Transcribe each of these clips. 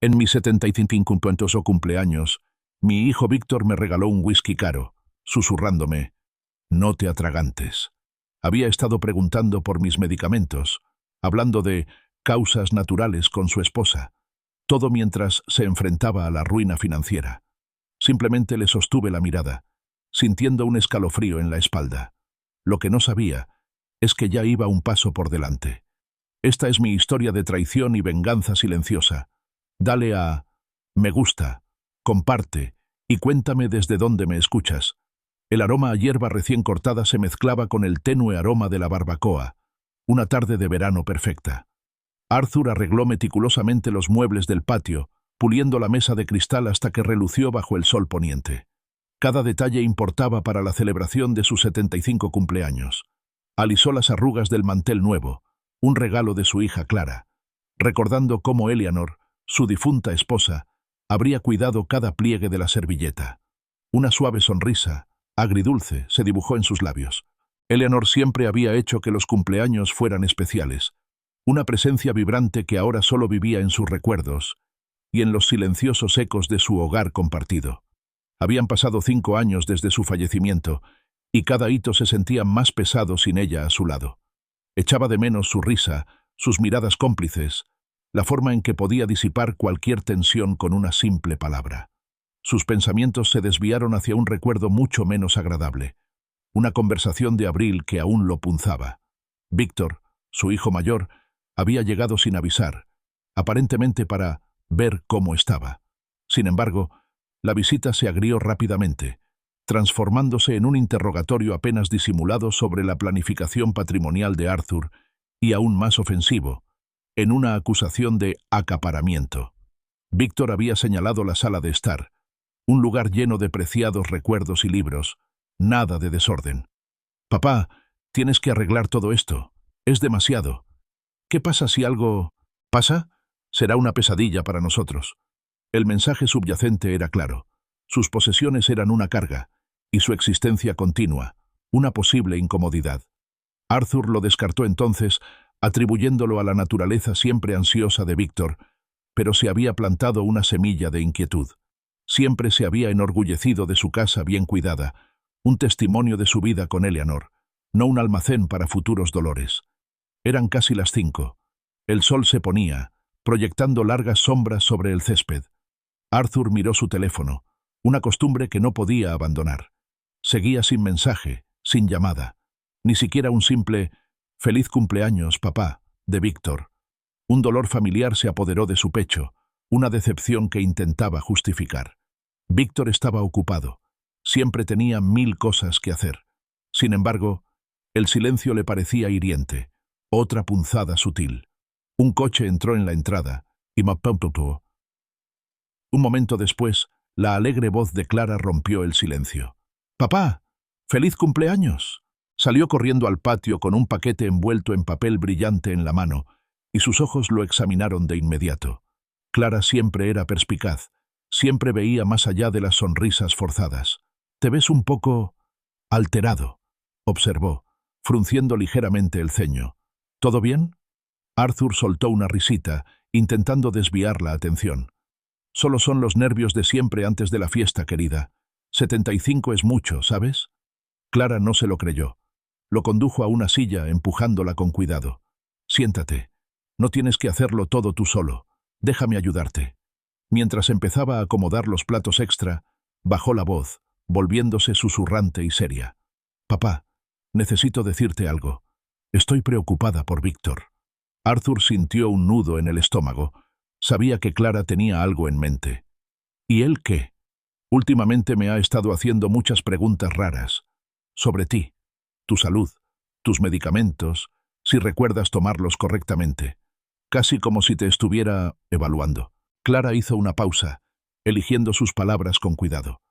En mi 75 cumpleaños, mi hijo Víctor me regaló un whisky caro, susurrándome: «No te atragantes». Había estado preguntando por mis medicamentos, hablando de causas naturales con su esposa, todo mientras se enfrentaba a la ruina financiera. Simplemente le sostuve la mirada, sintiendo un escalofrío en la espalda. Lo que no sabía es que ya iba un paso por delante. Esta es mi historia de traición y venganza silenciosa. Dale a me gusta, comparte y cuéntame desde dónde me escuchas. El aroma a hierba recién cortada se mezclaba con el tenue aroma de la barbacoa. Una tarde de verano perfecta. Arthur arregló meticulosamente los muebles del patio, puliendo la mesa de cristal hasta que relució bajo el sol poniente. Cada detalle importaba para la celebración de sus 75 cumpleaños. Alisó las arrugas del mantel nuevo, un regalo de su hija Clara, recordando cómo Eleanor, su difunta esposa, habría cuidado cada pliegue de la servilleta. Una suave sonrisa, agridulce, se dibujó en sus labios. Eleanor siempre había hecho que los cumpleaños fueran especiales, una presencia vibrante que ahora solo vivía en sus recuerdos y en los silenciosos ecos de su hogar compartido. Habían pasado 5 años desde su fallecimiento, y cada hito se sentía más pesado sin ella a su lado. Echaba de menos su risa, sus miradas cómplices, la forma en que podía disipar cualquier tensión con una simple palabra. Sus pensamientos se desviaron hacia un recuerdo mucho menos agradable, una conversación de abril que aún lo punzaba. Víctor, su hijo mayor, había llegado sin avisar, aparentemente para ver cómo estaba. Sin embargo, la visita se agrió rápidamente, transformándose en un interrogatorio apenas disimulado sobre la planificación patrimonial de Arthur y, aún más ofensivo, en una acusación de acaparamiento. Víctor había señalado la sala de estar, un lugar lleno de preciados recuerdos y libros, nada de desorden. «Papá, tienes que arreglar todo esto. Es demasiado. ¿Qué pasa si algo pasa? Será una pesadilla para nosotros». El mensaje subyacente era claro. Sus posesiones eran una carga, y su existencia continua, una posible incomodidad. Arthur lo descartó entonces, atribuyéndolo a la naturaleza siempre ansiosa de Víctor, pero se había plantado una semilla de inquietud. Siempre se había enorgullecido de su casa bien cuidada, un testimonio de su vida con Eleanor, no un almacén para futuros dolores. Eran casi las 5. El sol se ponía, proyectando largas sombras sobre el césped. Arthur miró su teléfono, una costumbre que no podía abandonar. Seguía sin mensaje, sin llamada, ni siquiera un simple «Feliz cumpleaños, papá», de Víctor. Un dolor familiar se apoderó de su pecho, una decepción que intentaba justificar. Víctor estaba ocupado. Siempre tenía 1000 cosas que hacer. Sin embargo, el silencio le parecía hiriente, otra punzada sutil. Un coche entró en la entrada y Mapaututuo. Un momento después, la alegre voz de Clara rompió el silencio. «¡Papá! ¡Feliz cumpleaños!». Salió corriendo al patio con un paquete envuelto en papel brillante en la mano, y sus ojos lo examinaron de inmediato. Clara siempre era perspicaz, siempre veía más allá de las sonrisas forzadas. «Te ves un poco alterado», observó, frunciendo ligeramente el ceño. «¿Todo bien?». Arthur soltó una risita, intentando desviar la atención. «Solo son los nervios de siempre antes de la fiesta, querida. 75 es mucho, ¿sabes?». Clara no se lo creyó. Lo condujo a una silla, empujándola con cuidado. «Siéntate. No tienes que hacerlo todo tú solo. Déjame ayudarte». Mientras empezaba a acomodar los platos extra, bajó la voz, volviéndose susurrante y seria. «Papá, necesito decirte algo. Estoy preocupada por Víctor». Arthur sintió un nudo en el estómago. Sabía que Clara tenía algo en mente. «¿Y él qué?». «Últimamente me ha estado haciendo muchas preguntas raras. Sobre ti, tu salud, tus medicamentos, si recuerdas tomarlos correctamente. Casi como si te estuviera evaluando». Clara hizo una pausa, eligiendo sus palabras con cuidado.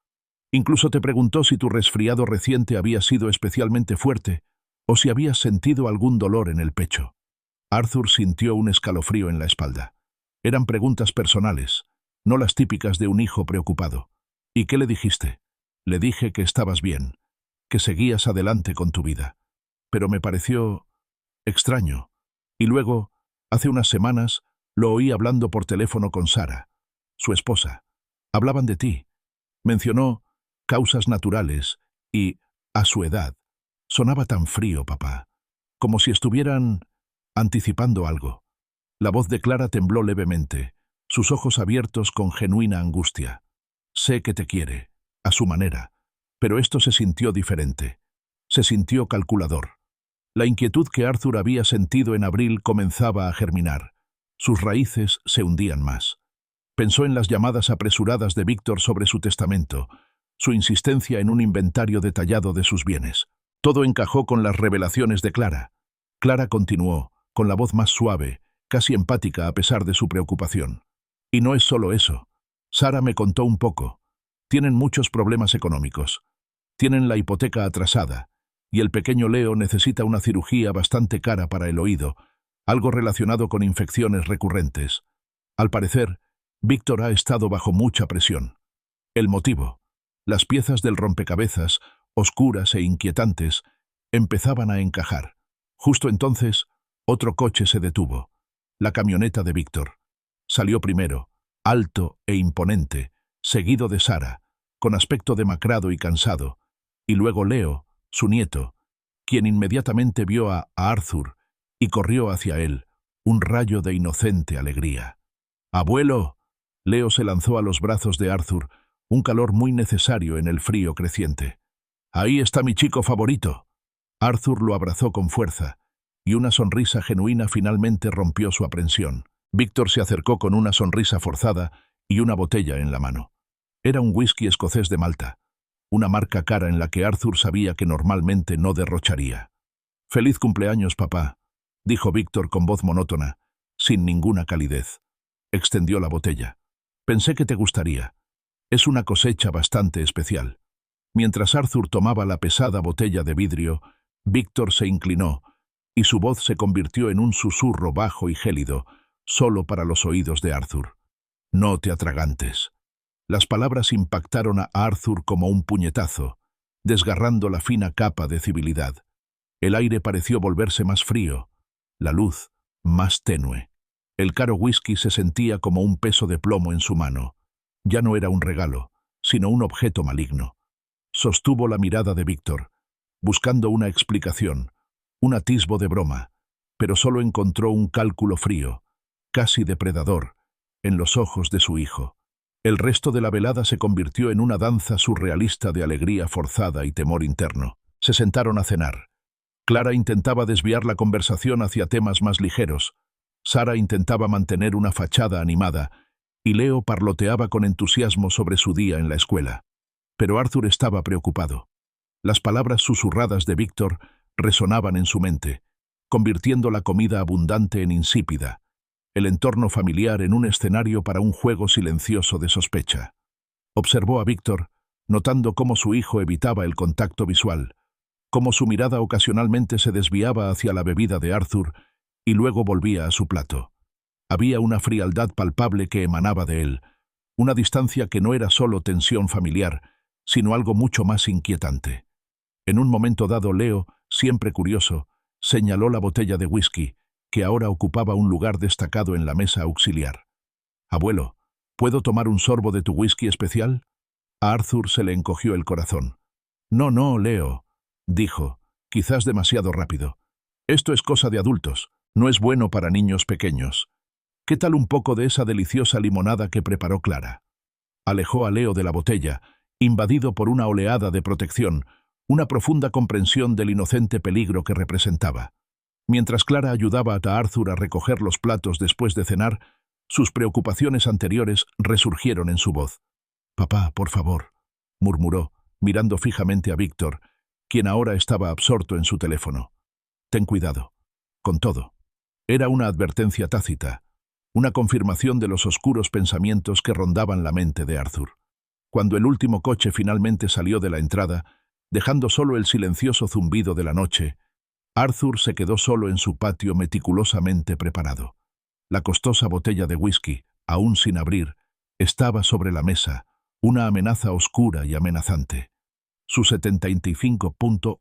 «Incluso te preguntó si tu resfriado reciente había sido especialmente fuerte o si habías sentido algún dolor en el pecho». Arthur sintió un escalofrío en la espalda. Eran preguntas personales, no las típicas de un hijo preocupado. «¿Y qué le dijiste?». «Le dije que estabas bien, que seguías adelante con tu vida. Pero me pareció extraño. Y luego, hace unas semanas, lo oí hablando por teléfono con Sara. su esposa. Hablaban de ti. Mencionó causas naturales y, a su edad, sonaba tan frío, papá, como si estuvieran anticipando algo. La voz de Clara tembló levemente, sus ojos abiertos con genuina angustia. Sé que te quiere, a su manera, pero esto se sintió diferente. Se sintió calculador. La inquietud que Arthur había sentido en abril comenzaba a germinar. Sus raíces se hundían más. Pensó en las llamadas apresuradas de Víctor sobre su testamento, su insistencia en un inventario detallado de sus bienes. Todo encajó con las revelaciones de Clara. Clara continuó, con la voz más suave, casi empática a pesar de su preocupación. Y no es solo eso. Sara me contó un poco. Tienen muchos problemas económicos. Tienen la hipoteca atrasada, y el pequeño Leo necesita una cirugía bastante cara para el oído, algo relacionado con infecciones recurrentes. Al parecer, Víctor ha estado bajo mucha presión. El motivo: las piezas del rompecabezas, oscuras e inquietantes, empezaban a encajar. Justo entonces, otro coche se detuvo. La camioneta de Víctor. Salió primero, alto e imponente, seguido de Sara, con aspecto demacrado y cansado, y luego Leo, su nieto, quien inmediatamente vio a Arthur y corrió hacia él, un rayo de inocente alegría. «¡Abuelo!». Leo se lanzó a los brazos de Arthur, un calor muy necesario en el frío creciente. «Ahí está mi chico favorito». Arthur lo abrazó con fuerza, y una sonrisa genuina finalmente rompió su aprensión. Víctor se acercó con una sonrisa forzada y una botella en la mano. Era un whisky escocés de Malta, una marca cara en la que Arthur sabía que normalmente no derrocharía. «Feliz cumpleaños, papá», dijo Víctor con voz monótona, sin ninguna calidez. Extendió la botella. «Pensé que te gustaría. Es una cosecha bastante especial». Mientras Arthur tomaba la pesada botella de vidrio, Víctor se inclinó, y su voz se convirtió en un susurro bajo y gélido, solo para los oídos de Arthur. «No te atragantes». Las palabras impactaron a Arthur como un puñetazo, desgarrando la fina capa de civilidad. El aire pareció volverse más frío, la luz más tenue. El caro whisky se sentía como un peso de plomo en su mano. Ya no era un regalo, sino un objeto maligno. Sostuvo la mirada de Víctor, buscando una explicación, un atisbo de broma, pero solo encontró un cálculo frío, casi depredador, en los ojos de su hijo. El resto de la velada se convirtió en una danza surrealista de alegría forzada y temor interno. Se sentaron a cenar. Clara intentaba desviar la conversación hacia temas más ligeros. Sara intentaba mantener una fachada animada, y Leo parloteaba con entusiasmo sobre su día en la escuela. Pero Arthur estaba preocupado. Las palabras susurradas de Víctor resonaban en su mente, convirtiendo la comida abundante en insípida, el entorno familiar en un escenario para un juego silencioso de sospecha. Observó a Víctor, notando cómo su hijo evitaba el contacto visual, cómo su mirada ocasionalmente se desviaba hacia la bebida de Arthur y luego volvía a su plato. Había una frialdad palpable que emanaba de él, una distancia que no era solo tensión familiar, sino algo mucho más inquietante. En un momento dado, Leo, siempre curioso, señaló la botella de whisky, que ahora ocupaba un lugar destacado en la mesa auxiliar. «Abuelo, ¿puedo tomar un sorbo de tu whisky especial?». A Arthur se le encogió el corazón. «No, no, Leo», dijo, quizás demasiado rápido. «Esto es cosa de adultos, no es bueno para niños pequeños. ¿Qué tal un poco de esa deliciosa limonada que preparó Clara?». Alejó a Leo de la botella, invadido por una oleada de protección, una profunda comprensión del inocente peligro que representaba. Mientras Clara ayudaba a Arthur a recoger los platos después de cenar, sus preocupaciones anteriores resurgieron en su voz. «Papá, por favor», murmuró, mirando fijamente a Víctor, quien ahora estaba absorto en su teléfono. «Ten cuidado. Con todo». Era una advertencia tácita, una confirmación de los oscuros pensamientos que rondaban la mente de Arthur. Cuando el último coche finalmente salió de la entrada, dejando solo el silencioso zumbido de la noche, Arthur se quedó solo en su patio meticulosamente preparado. La costosa botella de whisky, aún sin abrir, estaba sobre la mesa, una amenaza oscura y amenazante. Su 75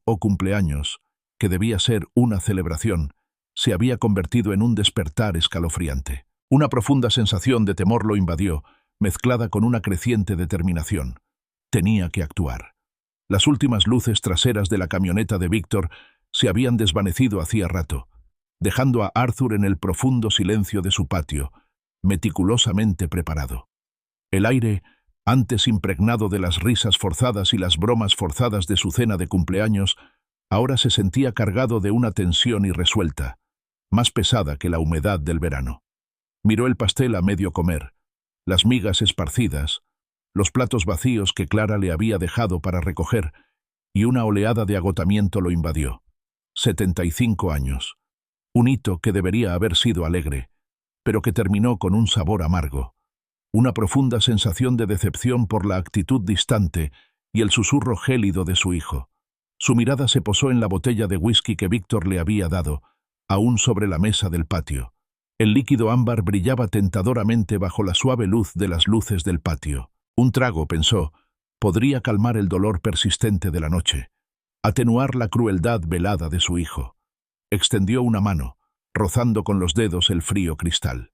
o cumpleaños, que debía ser una celebración, se había convertido en un despertar escalofriante. Una profunda sensación de temor lo invadió, mezclada con una creciente determinación. Tenía que actuar. Las últimas luces traseras de la camioneta de Víctor se habían desvanecido hacía rato, dejando a Arthur en el profundo silencio de su patio, meticulosamente preparado. El aire, antes impregnado de las risas forzadas y las bromas forzadas de su cena de cumpleaños, ahora se sentía cargado de una tensión irresuelta, más pesada que la humedad del verano. Miró el pastel a medio comer, las migas esparcidas, los platos vacíos que Clara le había dejado para recoger, y una oleada de agotamiento lo invadió. 75 años. Un hito que debería haber sido alegre, pero que terminó con un sabor amargo. Una profunda sensación de decepción por la actitud distante y el susurro gélido de su hijo. Su mirada se posó en la botella de whisky que Víctor le había dado, aún sobre la mesa del patio. El líquido ámbar brillaba tentadoramente bajo la suave luz de las luces del patio. Un trago, pensó, podría calmar el dolor persistente de la noche, atenuar la crueldad velada de su hijo. Extendió una mano, rozando con los dedos el frío cristal.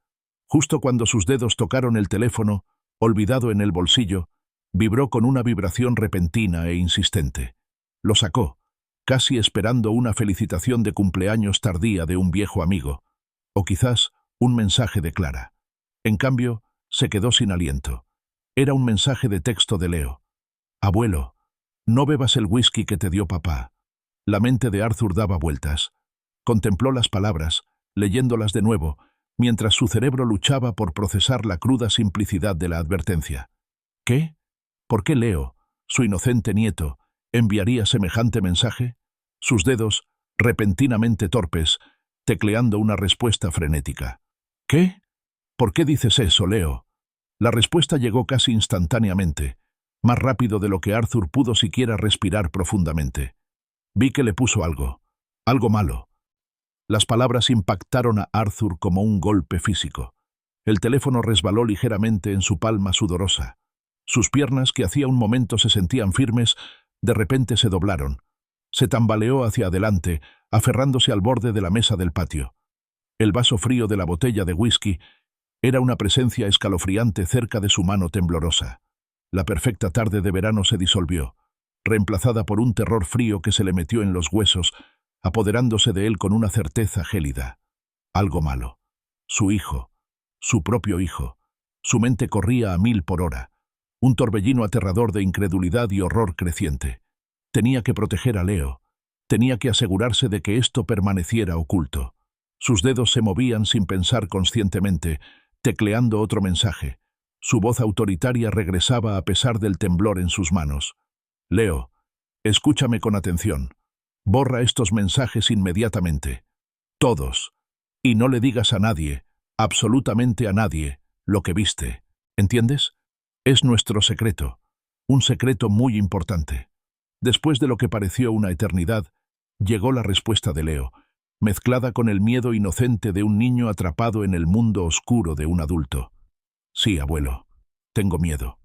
Justo cuando sus dedos tocaron el teléfono, olvidado en el bolsillo, vibró con una vibración repentina e insistente. Lo sacó, casi esperando una felicitación de cumpleaños tardía de un viejo amigo, o quizás un mensaje de Clara. En cambio, se quedó sin aliento. Era un mensaje de texto de Leo. «Abuelo, no bebas el whisky que te dio papá». La mente de Arthur daba vueltas. Contempló las palabras, leyéndolas de nuevo, mientras su cerebro luchaba por procesar la cruda simplicidad de la advertencia. ¿Qué? ¿Por qué Leo, su inocente nieto, enviaría semejante mensaje? Sus dedos, repentinamente torpes, tecleando una respuesta frenética. ¿Qué? ¿Por qué dices eso, Leo? La respuesta llegó casi instantáneamente, más rápido de lo que Arthur pudo siquiera respirar profundamente. Vi que le puso algo malo. Las palabras impactaron a Arthur como un golpe físico. El teléfono resbaló ligeramente en su palma sudorosa. Sus piernas, que hacía un momento se sentían firmes, de repente se doblaron. Se tambaleó hacia adelante, aferrándose al borde de la mesa del patio. El vaso frío de la botella de whisky era una presencia escalofriante cerca de su mano temblorosa. La perfecta tarde de verano se disolvió, reemplazada por un terror frío que se le metió en los huesos, apoderándose de él con una certeza gélida. Algo malo. Su hijo. Su propio hijo. Su mente corría a 1000 por hora. Un torbellino aterrador de incredulidad y horror creciente. Tenía que proteger a Leo. Tenía que asegurarse de que esto permaneciera oculto. Sus dedos se movían sin pensar conscientemente, tecleando otro mensaje. Su voz autoritaria regresaba a pesar del temblor en sus manos. «Leo, escúchame con atención. Borra estos mensajes inmediatamente. Todos. Y no le digas a nadie, absolutamente a nadie, lo que viste. ¿Entiendes? Es nuestro secreto. Un secreto muy importante». Después de lo que pareció una eternidad, llegó la respuesta de Leo, mezclada con el miedo inocente de un niño atrapado en el mundo oscuro de un adulto. «Sí, abuelo. Tengo miedo».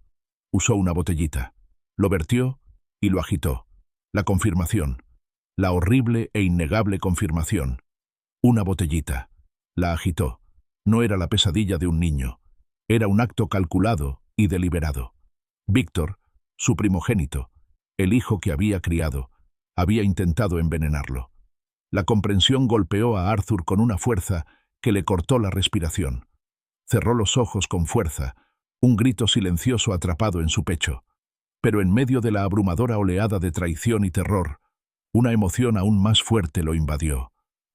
Usó una botellita. Lo vertió y lo agitó. La confirmación. La horrible e innegable confirmación. Una botellita. La agitó. No era la pesadilla de un niño. Era un acto calculado y deliberado. Víctor, su primogénito, el hijo que había criado, había intentado envenenarlo. La comprensión golpeó a Arthur con una fuerza que le cortó la respiración. Cerró los ojos con fuerza, un grito silencioso atrapado en su pecho. Pero en medio de la abrumadora oleada de traición y terror, una emoción aún más fuerte lo invadió,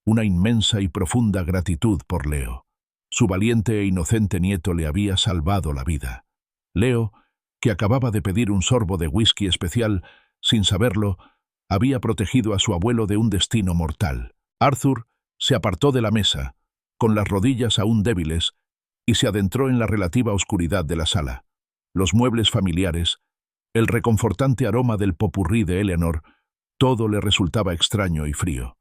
una inmensa y profunda gratitud por Leo. Su valiente e inocente nieto le había salvado la vida. Leo, que acababa de pedir un sorbo de whisky especial, sin saberlo, había protegido a su abuelo de un destino mortal. Arthur se apartó de la mesa, con las rodillas aún débiles, y se adentró en la relativa oscuridad de la sala. Los muebles familiares, el reconfortante aroma del popurrí de Eleanor, todo le resultaba extraño y frío.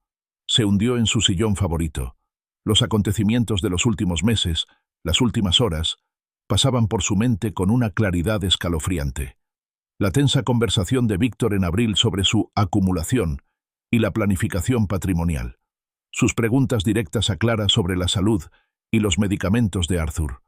Se hundió en su sillón favorito. Los acontecimientos de los últimos meses, las últimas horas, pasaban por su mente con una claridad escalofriante. La tensa conversación de Víctor en abril sobre su acumulación y la planificación patrimonial. Sus preguntas directas a Clara sobre la salud y los medicamentos de Arthur.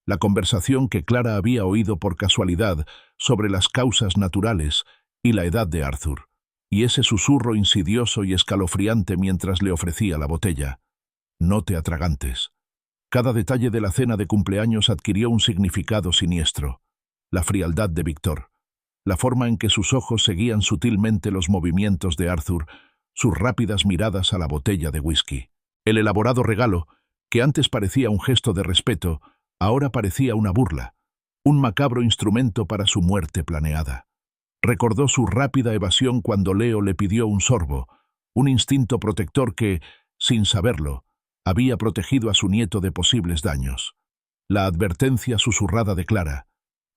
La conversación que Clara había oído por casualidad sobre las causas naturales y la edad de Arthur, y ese susurro insidioso y escalofriante mientras le ofrecía la botella. No te atragantes. Cada detalle de la cena de cumpleaños adquirió un significado siniestro. La frialdad de Víctor, la forma en que sus ojos seguían sutilmente los movimientos de Arthur, sus rápidas miradas a la botella de whisky. El elaborado regalo, que antes parecía un gesto de respeto, ahora parecía una burla, un macabro instrumento para su muerte planeada. Recordó su rápida evasión cuando Leo le pidió un sorbo, un instinto protector que, sin saberlo, había protegido a su nieto de posibles daños. La advertencia susurrada de Clara,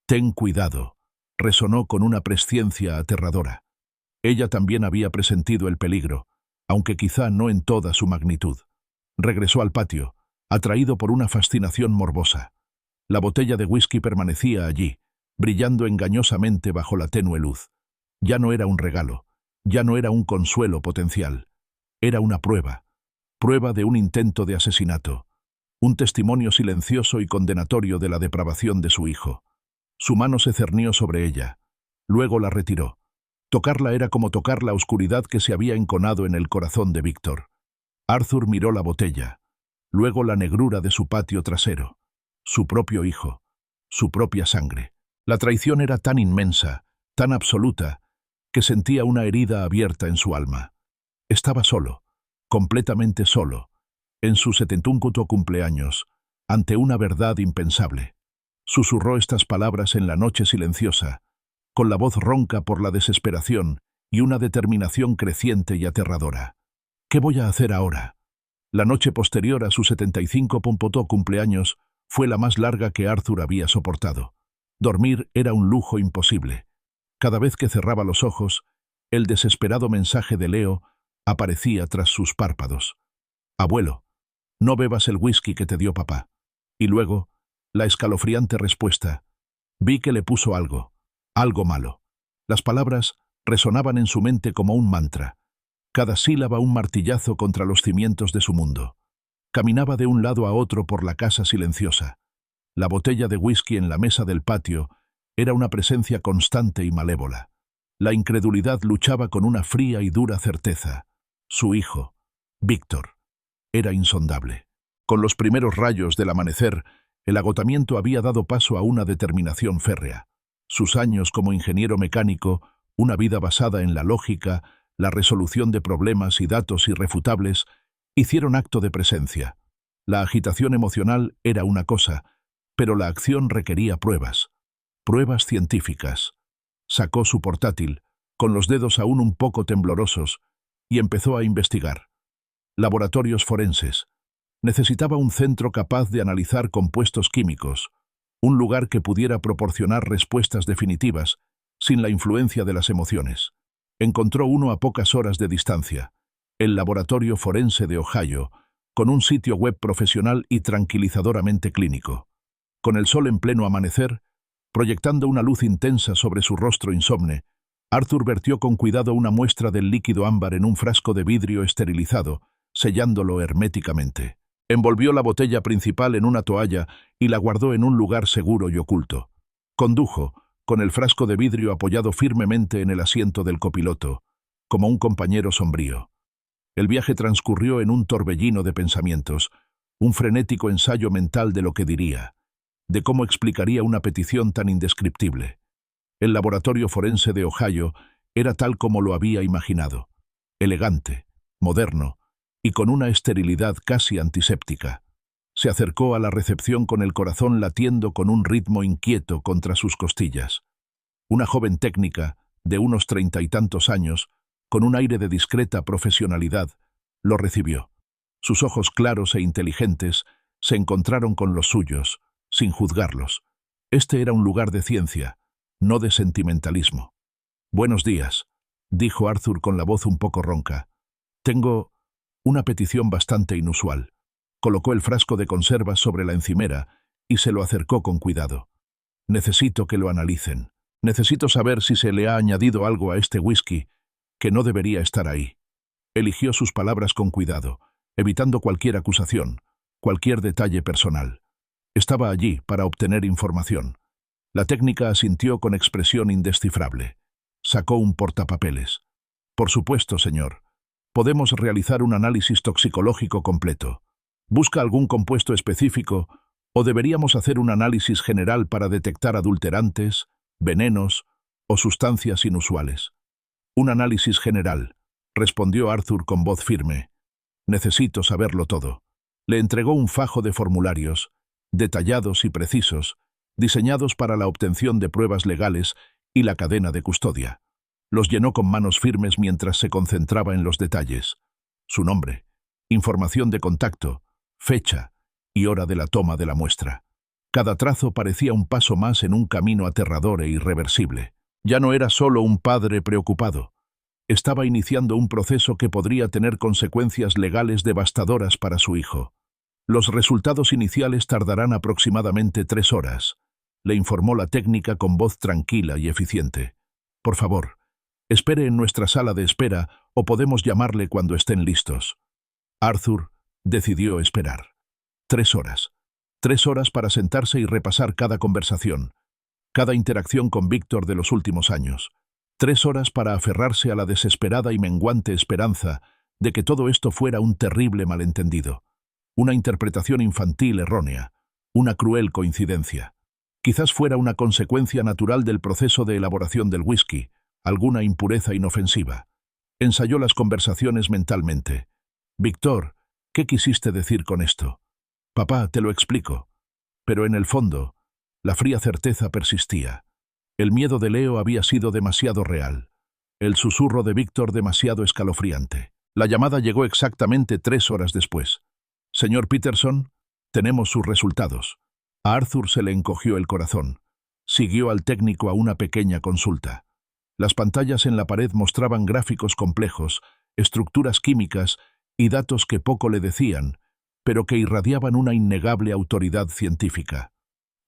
«Ten cuidado», resonó con una presciencia aterradora. Ella también había presentido el peligro, aunque quizá no en toda su magnitud. Regresó al patio, atraído por una fascinación morbosa. La botella de whisky permanecía allí, brillando engañosamente bajo la tenue luz. Ya no era un regalo, ya no era un consuelo potencial. Era una prueba de un intento de asesinato, un testimonio silencioso y condenatorio de la depravación de su hijo. Su mano se cernió sobre ella, luego la retiró. Tocarla era como tocar la oscuridad que se había enconado en el corazón de Víctor. Arthur miró la botella, luego la negrura de su patio trasero, su propio hijo, su propia sangre. La traición era tan inmensa, tan absoluta, que sentía una herida abierta en su alma. Estaba solo, completamente solo, en su 71 cumpleaños, ante una verdad impensable. Susurró estas palabras en la noche silenciosa, con la voz ronca por la desesperación y una determinación creciente y aterradora. ¿Qué voy a hacer ahora? La noche posterior a su 75 cumpleaños fue la más larga que Arthur había soportado. Dormir era un lujo imposible. Cada vez que cerraba los ojos, el desesperado mensaje de Leo aparecía tras sus párpados. «Abuelo, no bebas el whisky que te dio papá». Y luego, la escalofriante respuesta. Vi que le puso algo malo. Las palabras resonaban en su mente como un mantra, cada sílaba un martillazo contra los cimientos de su mundo. Caminaba de un lado a otro por la casa silenciosa. La botella de whisky en la mesa del patio era una presencia constante y malévola. La incredulidad luchaba con una fría y dura certeza. Su hijo, Víctor, era insondable. Con los primeros rayos del amanecer, el agotamiento había dado paso a una determinación férrea. Sus años como ingeniero mecánico, una vida basada en la lógica, la resolución de problemas y datos irrefutables, hicieron acto de presencia. La agitación emocional era una cosa, pero la acción requería pruebas científicas. Sacó su portátil, con los dedos aún un poco temblorosos, y empezó a investigar. Laboratorios forenses. Necesitaba un centro capaz de analizar compuestos químicos, un lugar que pudiera proporcionar respuestas definitivas, sin la influencia de las emociones. Encontró uno a pocas horas de distancia, el Laboratorio Forense de Ohio, con un sitio web profesional y tranquilizadoramente clínico. Con el sol en pleno amanecer, proyectando una luz intensa sobre su rostro insomne, Arthur vertió con cuidado una muestra del líquido ámbar en un frasco de vidrio esterilizado, sellándolo herméticamente. Envolvió la botella principal en una toalla y la guardó en un lugar seguro y oculto. Condujo, con el frasco de vidrio apoyado firmemente en el asiento del copiloto, como un compañero sombrío. El viaje transcurrió en un torbellino de pensamientos, un frenético ensayo mental de lo que diría, de cómo explicaría una petición tan indescriptible. El laboratorio forense de Ohio era tal como lo había imaginado, elegante, moderno, y con una esterilidad casi antiséptica. Se acercó a la recepción con el corazón latiendo con un ritmo inquieto contra sus costillas. Una joven técnica, de unos 30 y tantos años, con un aire de discreta profesionalidad, lo recibió. Sus ojos claros e inteligentes se encontraron con los suyos, sin juzgarlos. Este era un lugar de ciencia, no de sentimentalismo. «Buenos días», dijo Arthur con la voz un poco ronca. «Tengo una petición bastante inusual». Colocó el frasco de conservas sobre la encimera y se lo acercó con cuidado. «Necesito que lo analicen. Necesito saber si se le ha añadido algo a este whisky que no debería estar ahí». Eligió sus palabras con cuidado, evitando cualquier acusación, cualquier detalle personal. Estaba allí para obtener información. La técnica asintió con expresión indescifrable. Sacó un portapapeles. Por supuesto, señor. Podemos realizar un análisis toxicológico completo. ¿Busca algún compuesto específico o deberíamos hacer un análisis general para detectar adulterantes, venenos o sustancias inusuales? Un análisis general, respondió Arthur con voz firme. Necesito saberlo todo. Le entregó un fajo de formularios, detallados y precisos, diseñados para la obtención de pruebas legales y la cadena de custodia. Los llenó con manos firmes mientras se concentraba en los detalles. Su nombre, información de contacto, fecha y hora de la toma de la muestra. Cada trazo parecía un paso más en un camino aterrador e irreversible. Ya no era solo un padre preocupado. Estaba iniciando un proceso que podría tener consecuencias legales devastadoras para su hijo. Los resultados iniciales tardarán aproximadamente 3 horas, le informó la técnica con voz tranquila y eficiente. Por favor, espere en nuestra sala de espera o podemos llamarle cuando estén listos. Arthur decidió esperar. 3 horas. 3 horas para sentarse y repasar cada conversación, cada interacción con Víctor de los últimos años. 3 horas para aferrarse a la desesperada y menguante esperanza de que todo esto fuera un terrible malentendido, una interpretación infantil errónea, una cruel coincidencia. Quizás fuera una consecuencia natural del proceso de elaboración del whisky, alguna impureza inofensiva. Ensayó las conversaciones mentalmente. Víctor, ¿qué quisiste decir con esto? Papá, te lo explico. Pero en el fondo, la fría certeza persistía. El miedo de Leo había sido demasiado real. El susurro de Víctor demasiado escalofriante. La llamada llegó exactamente 3 horas después. Señor Peterson, tenemos sus resultados. A Arthur se le encogió el corazón. Siguió al técnico a una pequeña consulta. Las pantallas en la pared mostraban gráficos complejos, estructuras químicas y datos que poco le decían, pero que irradiaban una innegable autoridad científica.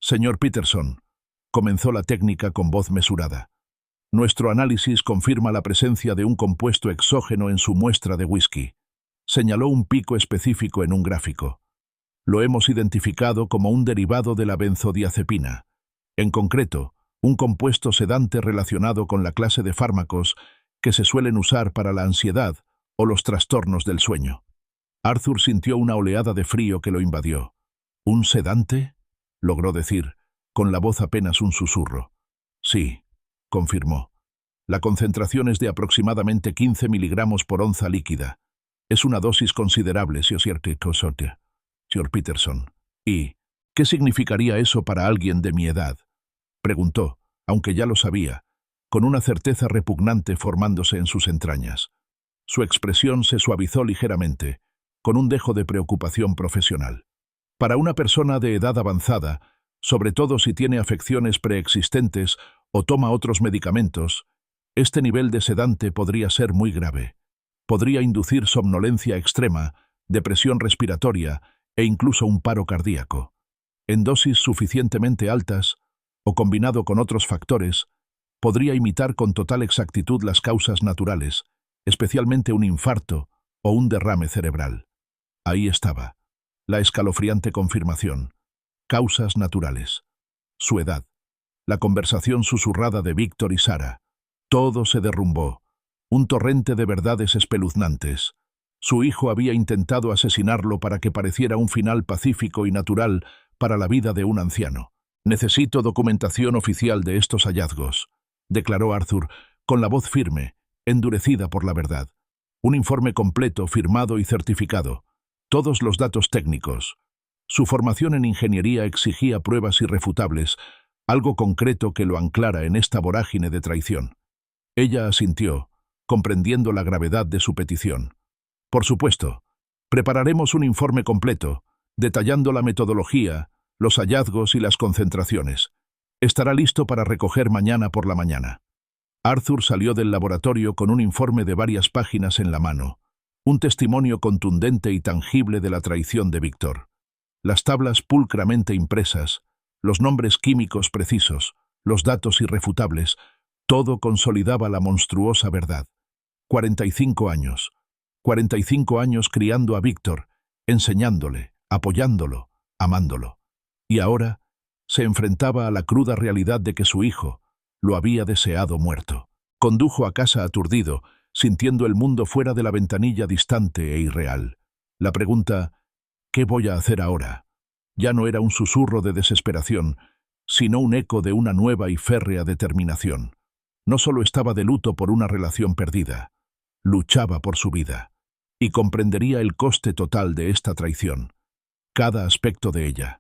Señor Peterson, comenzó la técnica con voz mesurada. Nuestro análisis confirma la presencia de un compuesto exógeno en su muestra de whisky. Señaló un pico específico en un gráfico. Lo hemos identificado como un derivado de la benzodiazepina. En concreto, un compuesto sedante relacionado con la clase de fármacos que se suelen usar para la ansiedad o los trastornos del sueño. Arthur sintió una oleada de frío que lo invadió. ¿Un sedante?, logró decir, con la voz apenas un susurro. Sí, confirmó. La concentración es de aproximadamente 15 miligramos por onza líquida. Es una dosis considerable, señor Peterson. ¿Y qué significaría eso para alguien de mi edad?, preguntó, aunque ya lo sabía, con una certeza repugnante formándose en sus entrañas. Su expresión se suavizó ligeramente, con un dejo de preocupación profesional. Para una persona de edad avanzada, sobre todo si tiene afecciones preexistentes o toma otros medicamentos, este nivel de sedante podría ser muy grave. Podría inducir somnolencia extrema, depresión respiratoria e incluso un paro cardíaco. En dosis suficientemente altas, o combinado con otros factores, podría imitar con total exactitud las causas naturales, especialmente un infarto o un derrame cerebral. Ahí estaba, la escalofriante confirmación. Causas naturales. Su edad. La conversación susurrada de Víctor y Sara. Todo se derrumbó. Un torrente de verdades espeluznantes. Su hijo había intentado asesinarlo para que pareciera un final pacífico y natural para la vida de un anciano. Necesito documentación oficial de estos hallazgos, declaró Arthur, con la voz firme, endurecida por la verdad. Un informe completo, firmado y certificado. Todos los datos técnicos. Su formación en ingeniería exigía pruebas irrefutables, algo concreto que lo anclara en esta vorágine de traición. Ella asintió, comprendiendo la gravedad de su petición. Por supuesto, prepararemos un informe completo, detallando la metodología, los hallazgos y las concentraciones. Estará listo para recoger mañana por la mañana. Arthur salió del laboratorio con un informe de varias páginas en la mano, un testimonio contundente y tangible de la traición de Víctor. Las tablas pulcramente impresas, los nombres químicos precisos, los datos irrefutables, todo consolidaba la monstruosa verdad. 45 años. 45 años criando a Víctor, enseñándole, apoyándolo, amándolo. Y ahora se enfrentaba a la cruda realidad de que su hijo lo había deseado muerto. Condujo a casa aturdido, sintiendo el mundo fuera de la ventanilla distante e irreal. La pregunta, ¿qué voy a hacer ahora?, ya no era un susurro de desesperación, sino un eco de una nueva y férrea determinación. No solo estaba de luto por una relación perdida, luchaba por su vida, y comprendería el coste total de esta traición. Cada aspecto de ella.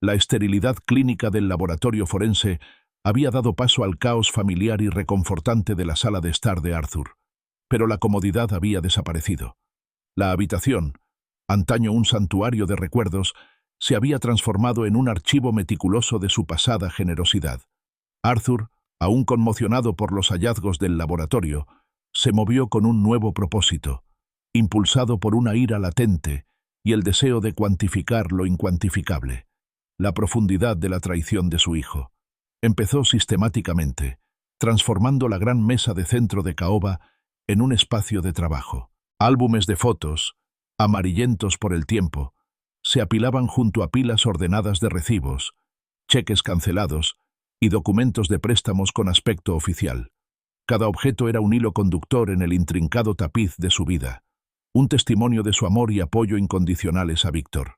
La esterilidad clínica del laboratorio forense había dado paso al caos familiar y reconfortante de la sala de estar de Arthur, pero la comodidad había desaparecido. La habitación, antaño un santuario de recuerdos, se había transformado en un archivo meticuloso de su pasada generosidad. Arthur, aún conmocionado por los hallazgos del laboratorio, se movió con un nuevo propósito, impulsado por una ira latente y el deseo de cuantificar lo incuantificable, la profundidad de la traición de su hijo. Empezó sistemáticamente, transformando la gran mesa de centro de caoba en un espacio de trabajo. Álbumes de fotos, amarillentos por el tiempo, se apilaban junto a pilas ordenadas de recibos, cheques cancelados y documentos de préstamos con aspecto oficial. Cada objeto era un hilo conductor en el intrincado tapiz de su vida, un testimonio de su amor y apoyo incondicionales a Víctor.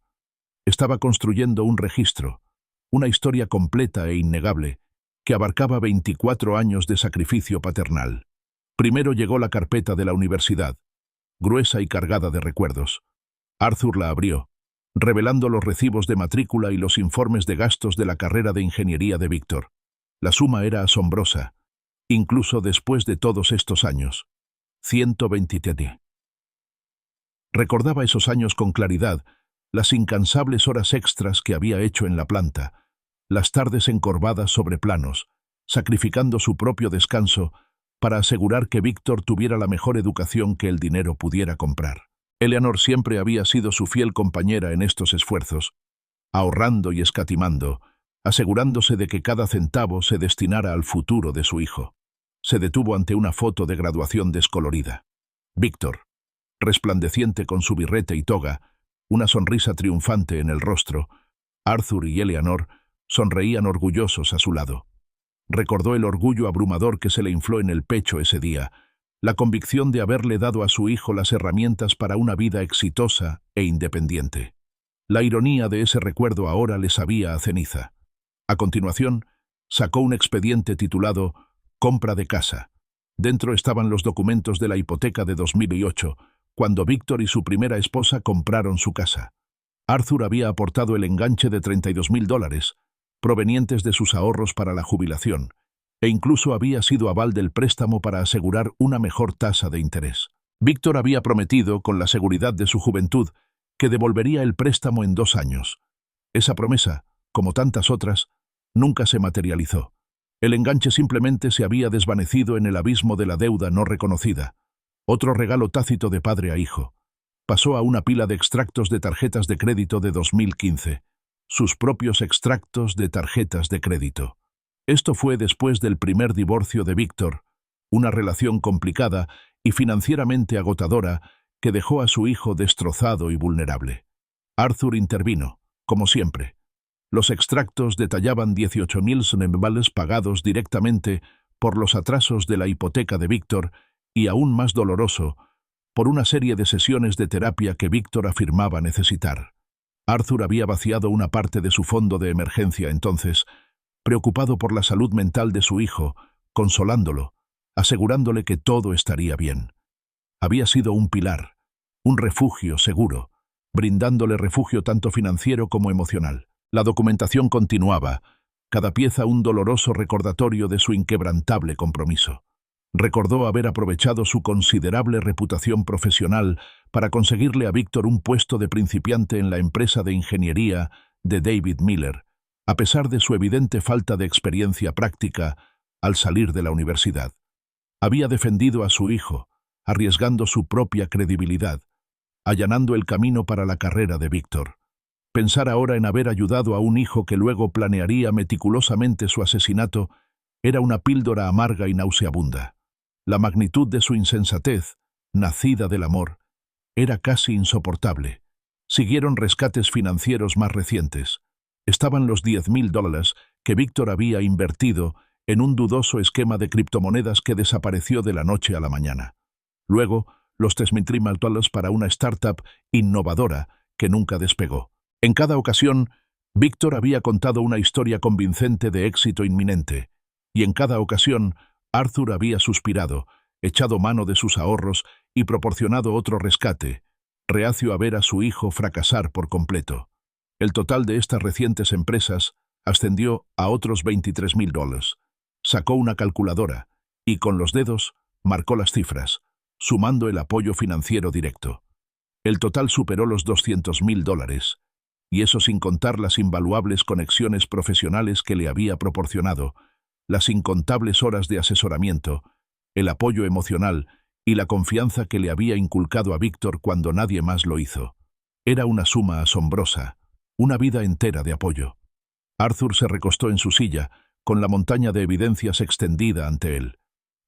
Estaba construyendo un registro, una historia completa e innegable, que abarcaba 24 años de sacrificio paternal. Primero llegó la carpeta de la universidad, gruesa y cargada de recuerdos. Arthur la abrió, revelando los recibos de matrícula y los informes de gastos de la carrera de ingeniería de Víctor. La suma era asombrosa, incluso después de todos estos años. 120. Recordaba esos años con claridad, las incansables horas extras que había hecho en la planta, las tardes encorvadas sobre planos, sacrificando su propio descanso para asegurar que Víctor tuviera la mejor educación que el dinero pudiera comprar. Eleanor siempre había sido su fiel compañera en estos esfuerzos, ahorrando y escatimando, asegurándose de que cada centavo se destinara al futuro de su hijo. Se detuvo ante una foto de graduación descolorida. Víctor, resplandeciente con su birrete y toga, una sonrisa triunfante en el rostro, Arthur y Eleanor sonreían orgullosos a su lado. Recordó el orgullo abrumador que se le infló en el pecho ese día, la convicción de haberle dado a su hijo las herramientas para una vida exitosa e independiente. La ironía de ese recuerdo ahora le sabía a ceniza. A continuación, sacó un expediente titulado «Compra de casa». Dentro estaban los documentos de la hipoteca de 2008, cuando Víctor y su primera esposa compraron su casa. Arthur había aportado el enganche de $32,000, provenientes de sus ahorros para la jubilación, e incluso había sido aval del préstamo para asegurar una mejor tasa de interés. Víctor había prometido, con la seguridad de su juventud, que devolvería el préstamo en 2 años. Esa promesa, como tantas otras, nunca se materializó. El enganche simplemente se había desvanecido en el abismo de la deuda no reconocida. Otro regalo tácito de padre a hijo. Pasó a una pila de extractos de tarjetas de crédito de 2015. Sus propios extractos de tarjetas de crédito. Esto fue después del primer divorcio de Víctor, una relación complicada y financieramente agotadora que dejó a su hijo destrozado y vulnerable. Arthur intervino, como siempre. Los extractos detallaban 18,000 pagados directamente por los atrasos de la hipoteca de Víctor y, aún más doloroso, por una serie de sesiones de terapia que Víctor afirmaba necesitar. Arthur había vaciado una parte de su fondo de emergencia entonces, preocupado por la salud mental de su hijo, consolándolo, asegurándole que todo estaría bien. Había sido un pilar, un refugio seguro, brindándole refugio tanto financiero como emocional. La documentación continuaba, cada pieza un doloroso recordatorio de su inquebrantable compromiso. Recordó haber aprovechado su considerable reputación profesional para conseguirle a Víctor un puesto de principiante en la empresa de ingeniería de David Miller, a pesar de su evidente falta de experiencia práctica al salir de la universidad. Había defendido a su hijo, arriesgando su propia credibilidad, allanando el camino para la carrera de Víctor. Pensar ahora en haber ayudado a un hijo que luego planearía meticulosamente su asesinato era una píldora amarga y nauseabunda. La magnitud de su insensatez, nacida del amor, era casi insoportable. Siguieron rescates financieros más recientes. Estaban los $10.000 que Víctor había invertido en un dudoso esquema de criptomonedas que desapareció de la noche a la mañana. Luego, los $3.000 para una startup innovadora que nunca despegó. En cada ocasión, Víctor había contado una historia convincente de éxito inminente, y en cada ocasión, Arthur había suspirado, echado mano de sus ahorros y proporcionado otro rescate, reacio a ver a su hijo fracasar por completo. El total de estas recientes empresas ascendió a otros $23.000. Sacó una calculadora y con los dedos marcó las cifras, sumando el apoyo financiero directo. El total superó los $200.000, y eso sin contar las invaluables conexiones profesionales que le había proporcionado, las incontables horas de asesoramiento, el apoyo emocional y la confianza que le había inculcado a Víctor cuando nadie más lo hizo. Era una suma asombrosa, una vida entera de apoyo. Arthur se recostó en su silla, con la montaña de evidencias extendida ante él.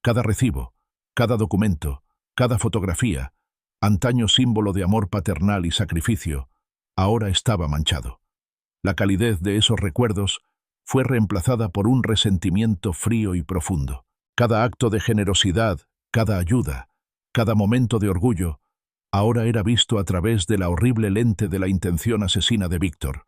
Cada recibo, cada documento, cada fotografía, antaño símbolo de amor paternal y sacrificio, ahora estaba manchado. La calidez de esos recuerdos fue reemplazada por un resentimiento frío y profundo. Cada acto de generosidad, cada ayuda, cada momento de orgullo, ahora era visto a través de la horrible lente de la intención asesina de Víctor.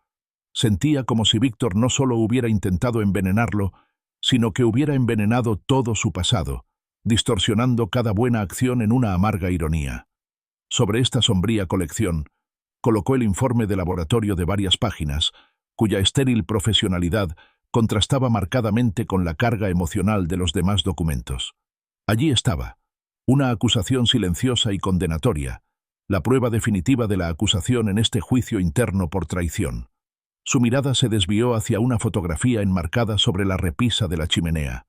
Sentía como si Víctor no solo hubiera intentado envenenarlo, sino que hubiera envenenado todo su pasado, distorsionando cada buena acción en una amarga ironía. Sobre esta sombría colección, colocó el informe de laboratorio de varias páginas, cuya estéril profesionalidad contrastaba marcadamente con la carga emocional de los demás documentos. Allí estaba, una acusación silenciosa y condenatoria, la prueba definitiva de la acusación en este juicio interno por traición. Su mirada se desvió hacia una fotografía enmarcada sobre la repisa de la chimenea.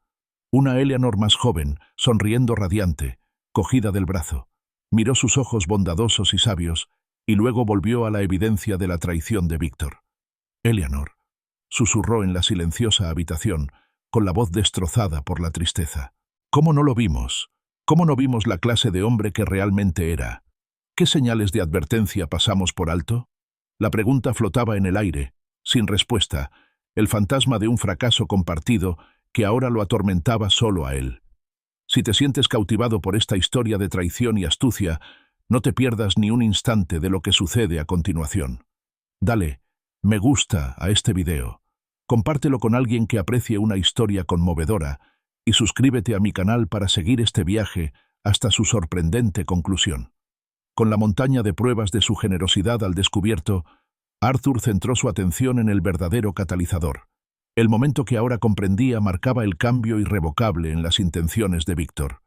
Una Eleanor más joven, sonriendo radiante, cogida del brazo. Miró sus ojos bondadosos y sabios, y luego volvió a la evidencia de la traición de Víctor. «Eleanor», susurró en la silenciosa habitación, con la voz destrozada por la tristeza. «¿Cómo no lo vimos? ¿Cómo no vimos la clase de hombre que realmente era? ¿Qué señales de advertencia pasamos por alto?» La pregunta flotaba en el aire, sin respuesta, el fantasma de un fracaso compartido que ahora lo atormentaba solo a él. Si te sientes cautivado por esta historia de traición y astucia, no te pierdas ni un instante de lo que sucede a continuación. Dale me gusta a este video, compártelo con alguien que aprecie una historia conmovedora y suscríbete a mi canal para seguir este viaje hasta su sorprendente conclusión. Con la montaña de pruebas de su generosidad al descubierto, Arthur centró su atención en el verdadero catalizador. El momento que ahora comprendía marcaba el cambio irrevocable en las intenciones de Víctor.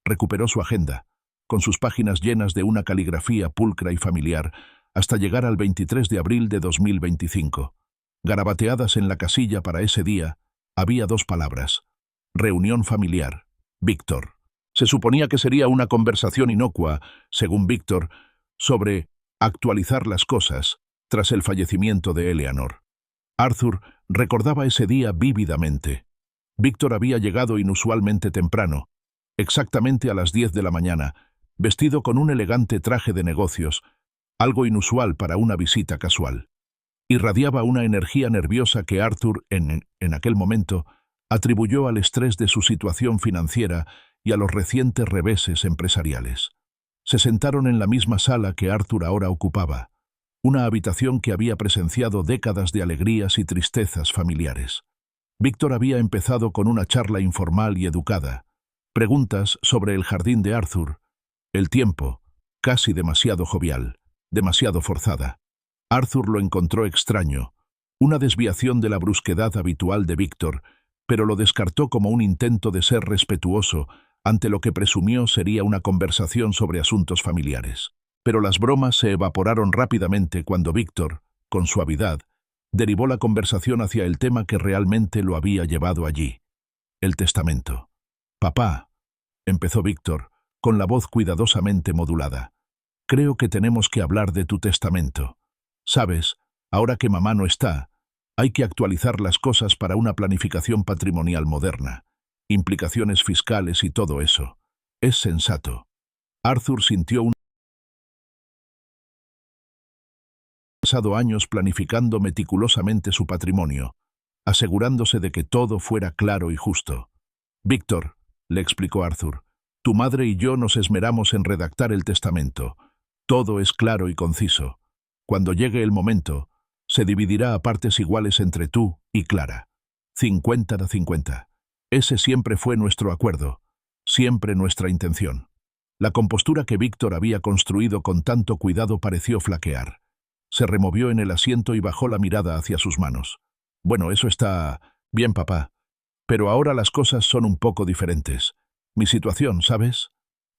Recuperó su agenda, con sus páginas llenas de una caligrafía pulcra y familiar, hasta llegar al 23 de abril de 2025. Garabateadas en la casilla para ese día, había dos palabras: reunión familiar, Víctor. Se suponía que sería una conversación inocua, según Víctor, sobre actualizar las cosas tras el fallecimiento de Eleanor. Arthur recordaba ese día vívidamente. Víctor había llegado inusualmente temprano, exactamente a las 10 de la mañana, vestido con un elegante traje de negocios, algo inusual para una visita casual. Irradiaba una energía nerviosa que Arthur, en aquel momento, atribuyó al estrés de su situación financiera y a los recientes reveses empresariales. Se sentaron en la misma sala que Arthur ahora ocupaba, una habitación que había presenciado décadas de alegrías y tristezas familiares. Víctor había empezado con una charla informal y educada, preguntas sobre el jardín de Arthur, el tiempo, casi demasiado jovial, demasiado forzada. Arthur lo encontró extraño, una desviación de la brusquedad habitual de Víctor, pero lo descartó como un intento de ser respetuoso ante lo que presumió sería una conversación sobre asuntos familiares. Pero las bromas se evaporaron rápidamente cuando Víctor, con suavidad, derivó la conversación hacia el tema que realmente lo había llevado allí: el testamento. «Papá», empezó Víctor, con la voz cuidadosamente modulada, «creo que tenemos que hablar de tu testamento. Sabes, ahora que mamá no está, hay que actualizar las cosas para una planificación patrimonial moderna, implicaciones fiscales y todo eso. Es sensato». Arthur sintió una pasado años planificando meticulosamente su patrimonio, asegurándose de que todo fuera claro y justo. «Víctor», le explicó Arthur, «tu madre y yo nos esmeramos en redactar el testamento. Todo es claro y conciso. Cuando llegue el momento, se dividirá a partes iguales entre tú y Clara. 50-50. Ese siempre fue nuestro acuerdo, siempre nuestra intención». La compostura que Víctor había construido con tanto cuidado pareció flaquear. Se removió en el asiento y bajó la mirada hacia sus manos. «Bueno, eso está bien, papá. Pero ahora las cosas son un poco diferentes. Mi situación, ¿sabes?».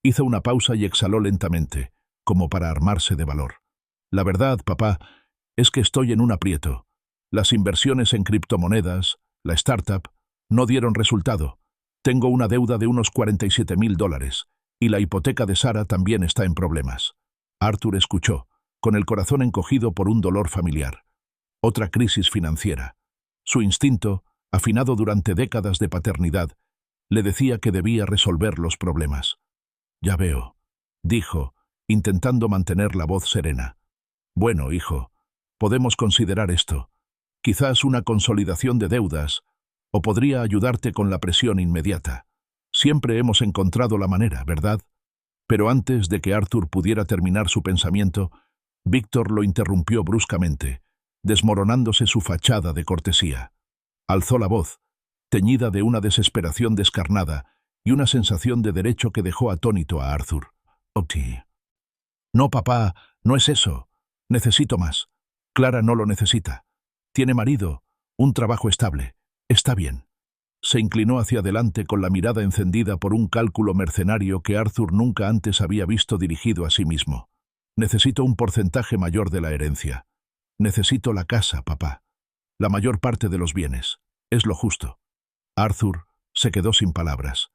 Hizo una pausa y exhaló lentamente, como para armarse de valor. «La verdad, papá, es que estoy en un aprieto. Las inversiones en criptomonedas, la startup, no dieron resultado. Tengo una deuda de unos $47.000 y la hipoteca de Sara también está en problemas». Arthur escuchó, con el corazón encogido por un dolor familiar. Otra crisis financiera. Su instinto, afinado durante décadas de paternidad, le decía que debía resolver los problemas. «Ya veo», dijo, intentando mantener la voz serena. «Bueno, hijo, podemos considerar esto. Quizás una consolidación de deudas, o podría ayudarte con la presión inmediata. Siempre hemos encontrado la manera, ¿verdad?». Pero antes de que Arthur pudiera terminar su pensamiento, Víctor lo interrumpió bruscamente, desmoronándose su fachada de cortesía. Alzó la voz, teñida de una desesperación descarnada y una sensación de derecho que dejó atónito a Arthur. «Opti». «No, papá, no es eso. Necesito más. Clara no lo necesita. Tiene marido, un trabajo estable. Está bien». Se inclinó hacia adelante con la mirada encendida por un cálculo mercenario que Arthur nunca antes había visto dirigido a sí mismo. «Necesito un porcentaje mayor de la herencia. Necesito la casa, papá. La mayor parte de los bienes. Es lo justo». Arthur se quedó sin palabras.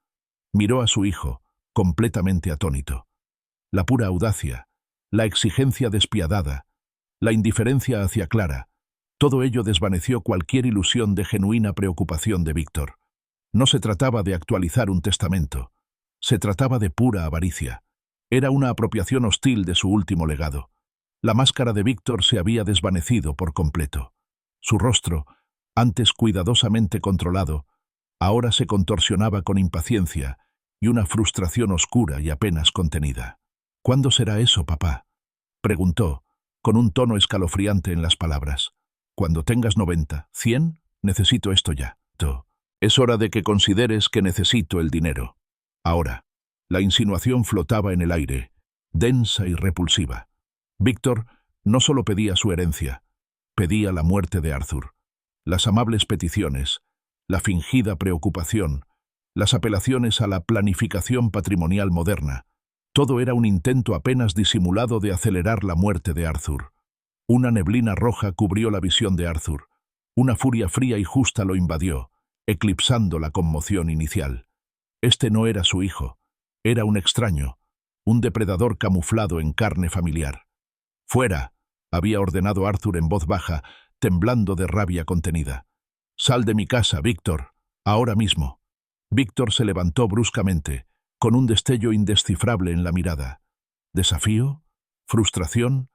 Miró a su hijo, completamente atónito. La pura audacia, la exigencia despiadada, la indiferencia hacia Clara, todo ello desvaneció cualquier ilusión de genuina preocupación de Víctor. No se trataba de actualizar un testamento. Se trataba de pura avaricia. Era una apropiación hostil de su último legado. La máscara de Víctor se había desvanecido por completo. Su rostro, antes cuidadosamente controlado, ahora se contorsionaba con impaciencia y una frustración oscura y apenas contenida. «¿Cuándo será eso, papá?», preguntó, con un tono escalofriante en las palabras. «Cuando tengas 90, 100, necesito esto ya. Es hora de que consideres que necesito el dinero. Ahora». La insinuación flotaba en el aire, densa y repulsiva. Víctor no solo pedía su herencia, pedía la muerte de Arthur. Las amables peticiones, la fingida preocupación, las apelaciones a la planificación patrimonial moderna, todo era un intento apenas disimulado de acelerar la muerte de Arthur. Una neblina roja cubrió la visión de Arthur. Una furia fría y justa lo invadió, eclipsando la conmoción inicial. Este no era su hijo, era un extraño, un depredador camuflado en carne familiar. «Fuera», había ordenado Arthur en voz baja, temblando de rabia contenida. «Sal de mi casa, Víctor, ahora mismo». Víctor se levantó bruscamente, con un destello indescifrable en la mirada. ¿Desafío? ¿Frustración?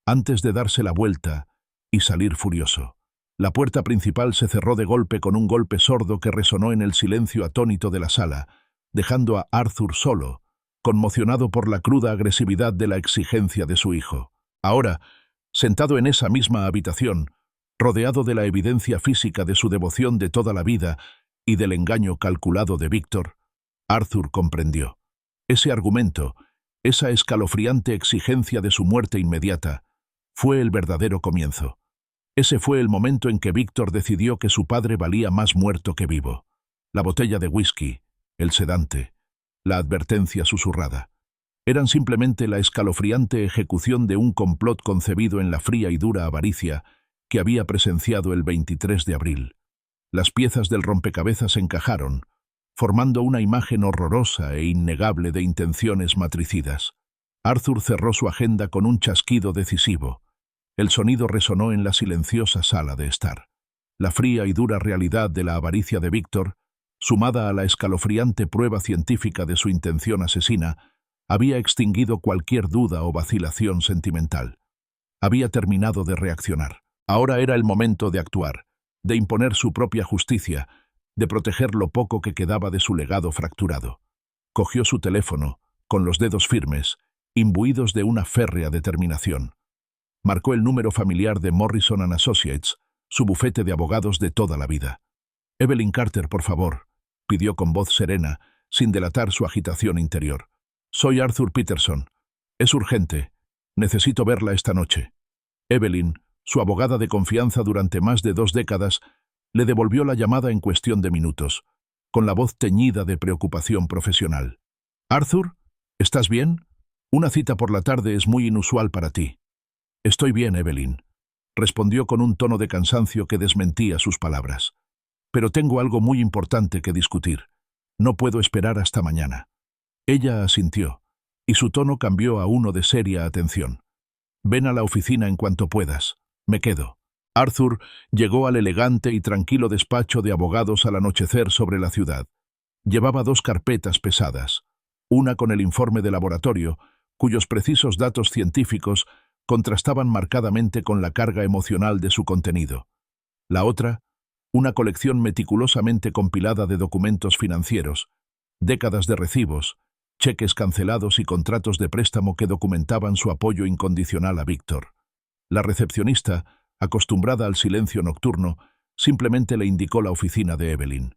Antes de darse la vuelta y salir furioso. La puerta principal se cerró de golpe con un golpe sordo que resonó en el silencio atónito de la sala, dejando a Arthur solo, conmocionado por la cruda agresividad de la exigencia de su hijo. Ahora, sentado en esa misma habitación, rodeado de la evidencia física de su devoción de toda la vida y del engaño calculado de Víctor, Arthur comprendió. Ese argumento, esa escalofriante exigencia de su muerte inmediata, fue el verdadero comienzo. Ese fue el momento en que Víctor decidió que su padre valía más muerto que vivo. La botella de whisky, el sedante, la advertencia susurrada, eran simplemente la escalofriante ejecución de un complot concebido en la fría y dura avaricia que había presenciado el 23 de abril. Las piezas del rompecabezas encajaron, formando una imagen horrorosa e innegable de intenciones matricidas. Arthur cerró su agenda con un chasquido decisivo. El sonido resonó en la silenciosa sala de estar. La fría y dura realidad de la avaricia de Víctor, sumada a la escalofriante prueba científica de su intención asesina, había extinguido cualquier duda o vacilación sentimental. Había terminado de reaccionar. Ahora era el momento de actuar, de imponer su propia justicia, de proteger lo poco que quedaba de su legado fracturado. Cogió su teléfono, con los dedos firmes, imbuidos de una férrea determinación. Marcó el número familiar de Morrison & Associates, su bufete de abogados de toda la vida. «Evelyn Carter, por favor», pidió con voz serena, sin delatar su agitación interior. «Soy Arthur Peterson. Es urgente. Necesito verla esta noche». Evelyn, su abogada de confianza durante más de 2 décadas, le devolvió la llamada en cuestión de minutos, con la voz teñida de preocupación profesional. «Arthur, ¿estás bien? Una cita por la tarde es muy inusual para ti». «Estoy bien, Evelyn», respondió con un tono de cansancio que desmentía sus palabras. «Pero tengo algo muy importante que discutir. No puedo esperar hasta mañana». Ella asintió, y su tono cambió a uno de seria atención. «Ven a la oficina en cuanto puedas. Me quedo». Arthur llegó al elegante y tranquilo despacho de abogados al anochecer sobre la ciudad. Llevaba 2 carpetas pesadas, una con el informe de laboratorio, cuyos precisos datos científicos contrastaban marcadamente con la carga emocional de su contenido. La otra, una colección meticulosamente compilada de documentos financieros, décadas de recibos, cheques cancelados y contratos de préstamo que documentaban su apoyo incondicional a Víctor. La recepcionista, acostumbrada al silencio nocturno, simplemente le indicó la oficina de Evelyn.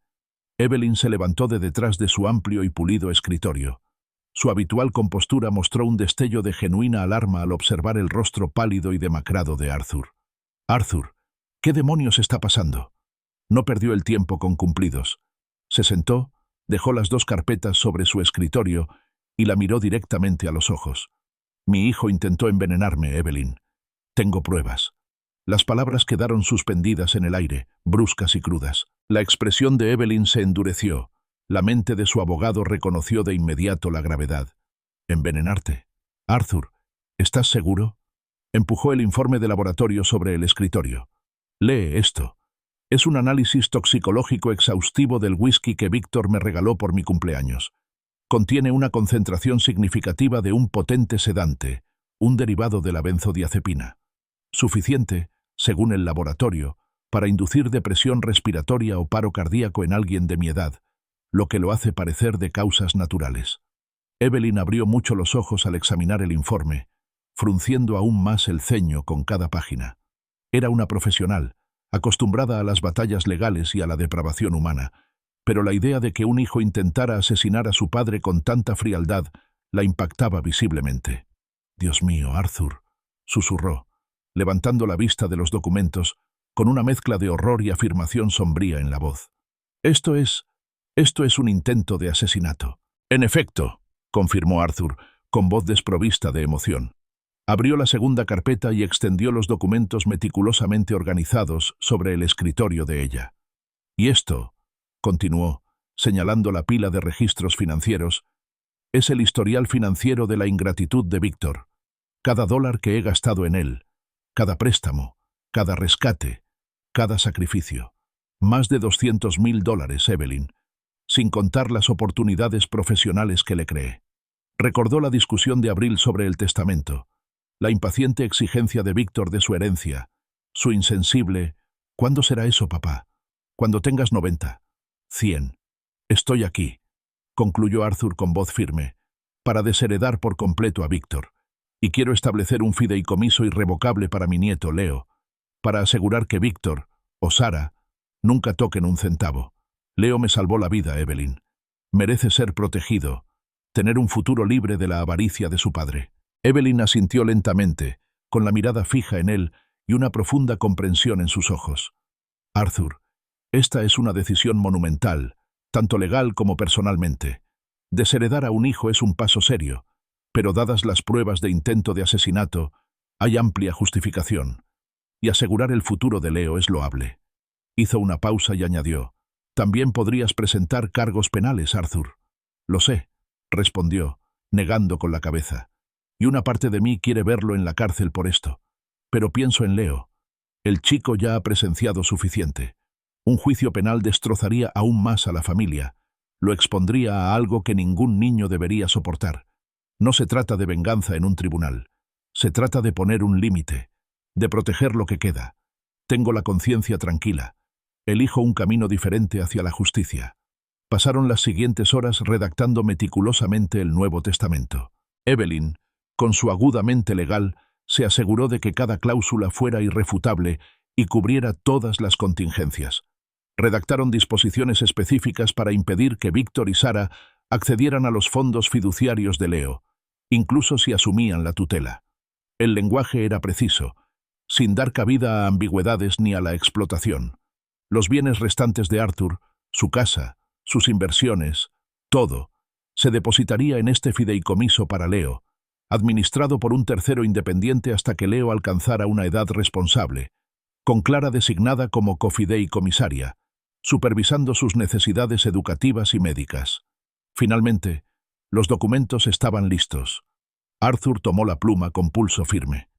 Evelyn se levantó de detrás de su amplio y pulido escritorio. Su habitual compostura mostró un destello de genuina alarma al observar el rostro pálido y demacrado de Arthur. «Arthur, ¿qué demonios está pasando?» No perdió el tiempo con cumplidos. Se sentó, dejó las 2 carpetas sobre su escritorio y la miró directamente a los ojos. «Mi hijo intentó envenenarme, Evelyn. Tengo pruebas». Las palabras quedaron suspendidas en el aire, bruscas y crudas. La expresión de Evelyn se endureció. La mente de su abogado reconoció de inmediato la gravedad. «¿Envenenarte? Arthur, ¿estás seguro?» Empujó el informe de laboratorio sobre el escritorio. «Lee esto. Es un análisis toxicológico exhaustivo del whisky que Víctor me regaló por mi cumpleaños. Contiene una concentración significativa de un potente sedante, un derivado de la benzodiazepina. Suficiente, según el laboratorio, para inducir depresión respiratoria o paro cardíaco en alguien de mi edad, lo que lo hace parecer de causas naturales». Evelyn abrió mucho los ojos al examinar el informe, frunciendo aún más el ceño con cada página. Era una profesional, acostumbrada a las batallas legales y a la depravación humana, pero la idea de que un hijo intentara asesinar a su padre con tanta frialdad la impactaba visiblemente. «Dios mío, Arthur», susurró, levantando la vista de los documentos, con una mezcla de horror y afirmación sombría en la voz. Esto es un intento de asesinato». «En efecto», confirmó Arthur, con voz desprovista de emoción. Abrió la segunda carpeta y extendió los documentos meticulosamente organizados sobre el escritorio de ella. «Y esto», continuó, señalando la pila de registros financieros, «es el historial financiero de la ingratitud de Víctor. Cada dólar que he gastado en él, cada préstamo, cada rescate, cada sacrificio. Más de $200.000, Evelyn, sin contar las oportunidades profesionales que le creé». Recordó la discusión de abril sobre el testamento, la impaciente exigencia de Víctor de su herencia, su insensible «¿Cuándo será eso, papá? Cuando tengas 90, 100. Estoy aquí», concluyó Arthur con voz firme, «para desheredar por completo a Víctor. Y quiero establecer un fideicomiso irrevocable para mi nieto, Leo, para asegurar que Víctor, o Sara, nunca toquen un centavo. Leo me salvó la vida, Evelyn. Merece ser protegido, tener un futuro libre de la avaricia de su padre». Evelyn asintió lentamente, con la mirada fija en él y una profunda comprensión en sus ojos. «Arthur, esta es una decisión monumental, tanto legal como personalmente. Desheredar a un hijo es un paso serio, pero dadas las pruebas de intento de asesinato, hay amplia justificación. Y asegurar el futuro de Leo es loable». Hizo una pausa y añadió, «También podrías presentar cargos penales, Arthur». «Lo sé», respondió, negando con la cabeza. «Y una parte de mí quiere verlo en la cárcel por esto. Pero pienso en Leo. El chico ya ha presenciado suficiente. Un juicio penal destrozaría aún más a la familia. Lo expondría a algo que ningún niño debería soportar. No se trata de venganza en un tribunal. Se trata de poner un límite, de proteger lo que queda. Tengo la conciencia tranquila. Elijo un camino diferente hacia la justicia. Pasaron las siguientes horas redactando meticulosamente el Nuevo Testamento. Evelyn, con su aguda mente legal, se aseguró de que cada cláusula fuera irrefutable y cubriera todas las contingencias. Redactaron disposiciones específicas para impedir que Víctor y Sara accedieran a los fondos fiduciarios de Leo, incluso si asumían la tutela. El lenguaje era preciso, sin dar cabida a ambigüedades ni a la explotación. Los bienes restantes de Arthur, su casa, sus inversiones, todo, se depositaría en este fideicomiso para Leo, administrado por un tercero independiente hasta que Leo alcanzara una edad responsable, con Clara designada como cofideicomisaria, supervisando sus necesidades educativas y médicas. Finalmente, los documentos estaban listos. Arthur tomó la pluma con pulso firme.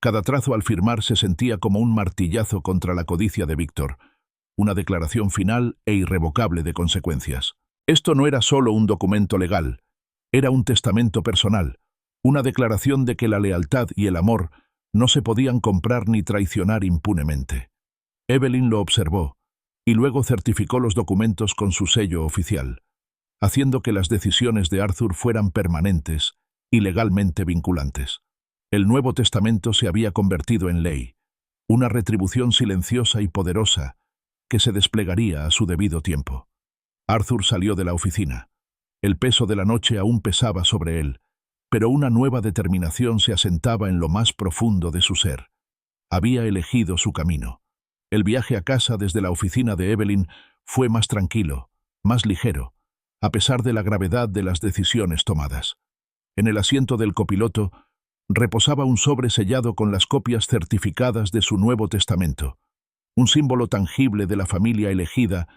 Cada trazo al firmar se sentía como un martillazo contra la codicia de Víctor, una declaración final e irrevocable de consecuencias. Esto no era solo un documento legal, era un testamento personal, una declaración de que la lealtad y el amor no se podían comprar ni traicionar impunemente. Evelyn lo observó, y luego certificó los documentos con su sello oficial, haciendo que las decisiones de Arthur fueran permanentes y legalmente vinculantes. El Nuevo Testamento se había convertido en ley, una retribución silenciosa y poderosa que se desplegaría a su debido tiempo. Arthur salió de la oficina. El peso de la noche aún pesaba sobre él, pero una nueva determinación se asentaba en lo más profundo de su ser. Había elegido su camino. El viaje a casa desde la oficina de Evelyn fue más tranquilo, más ligero, a pesar de la gravedad de las decisiones tomadas. En el asiento del copiloto reposaba un sobre sellado con las copias certificadas de su Nuevo Testamento, un símbolo tangible de la familia elegida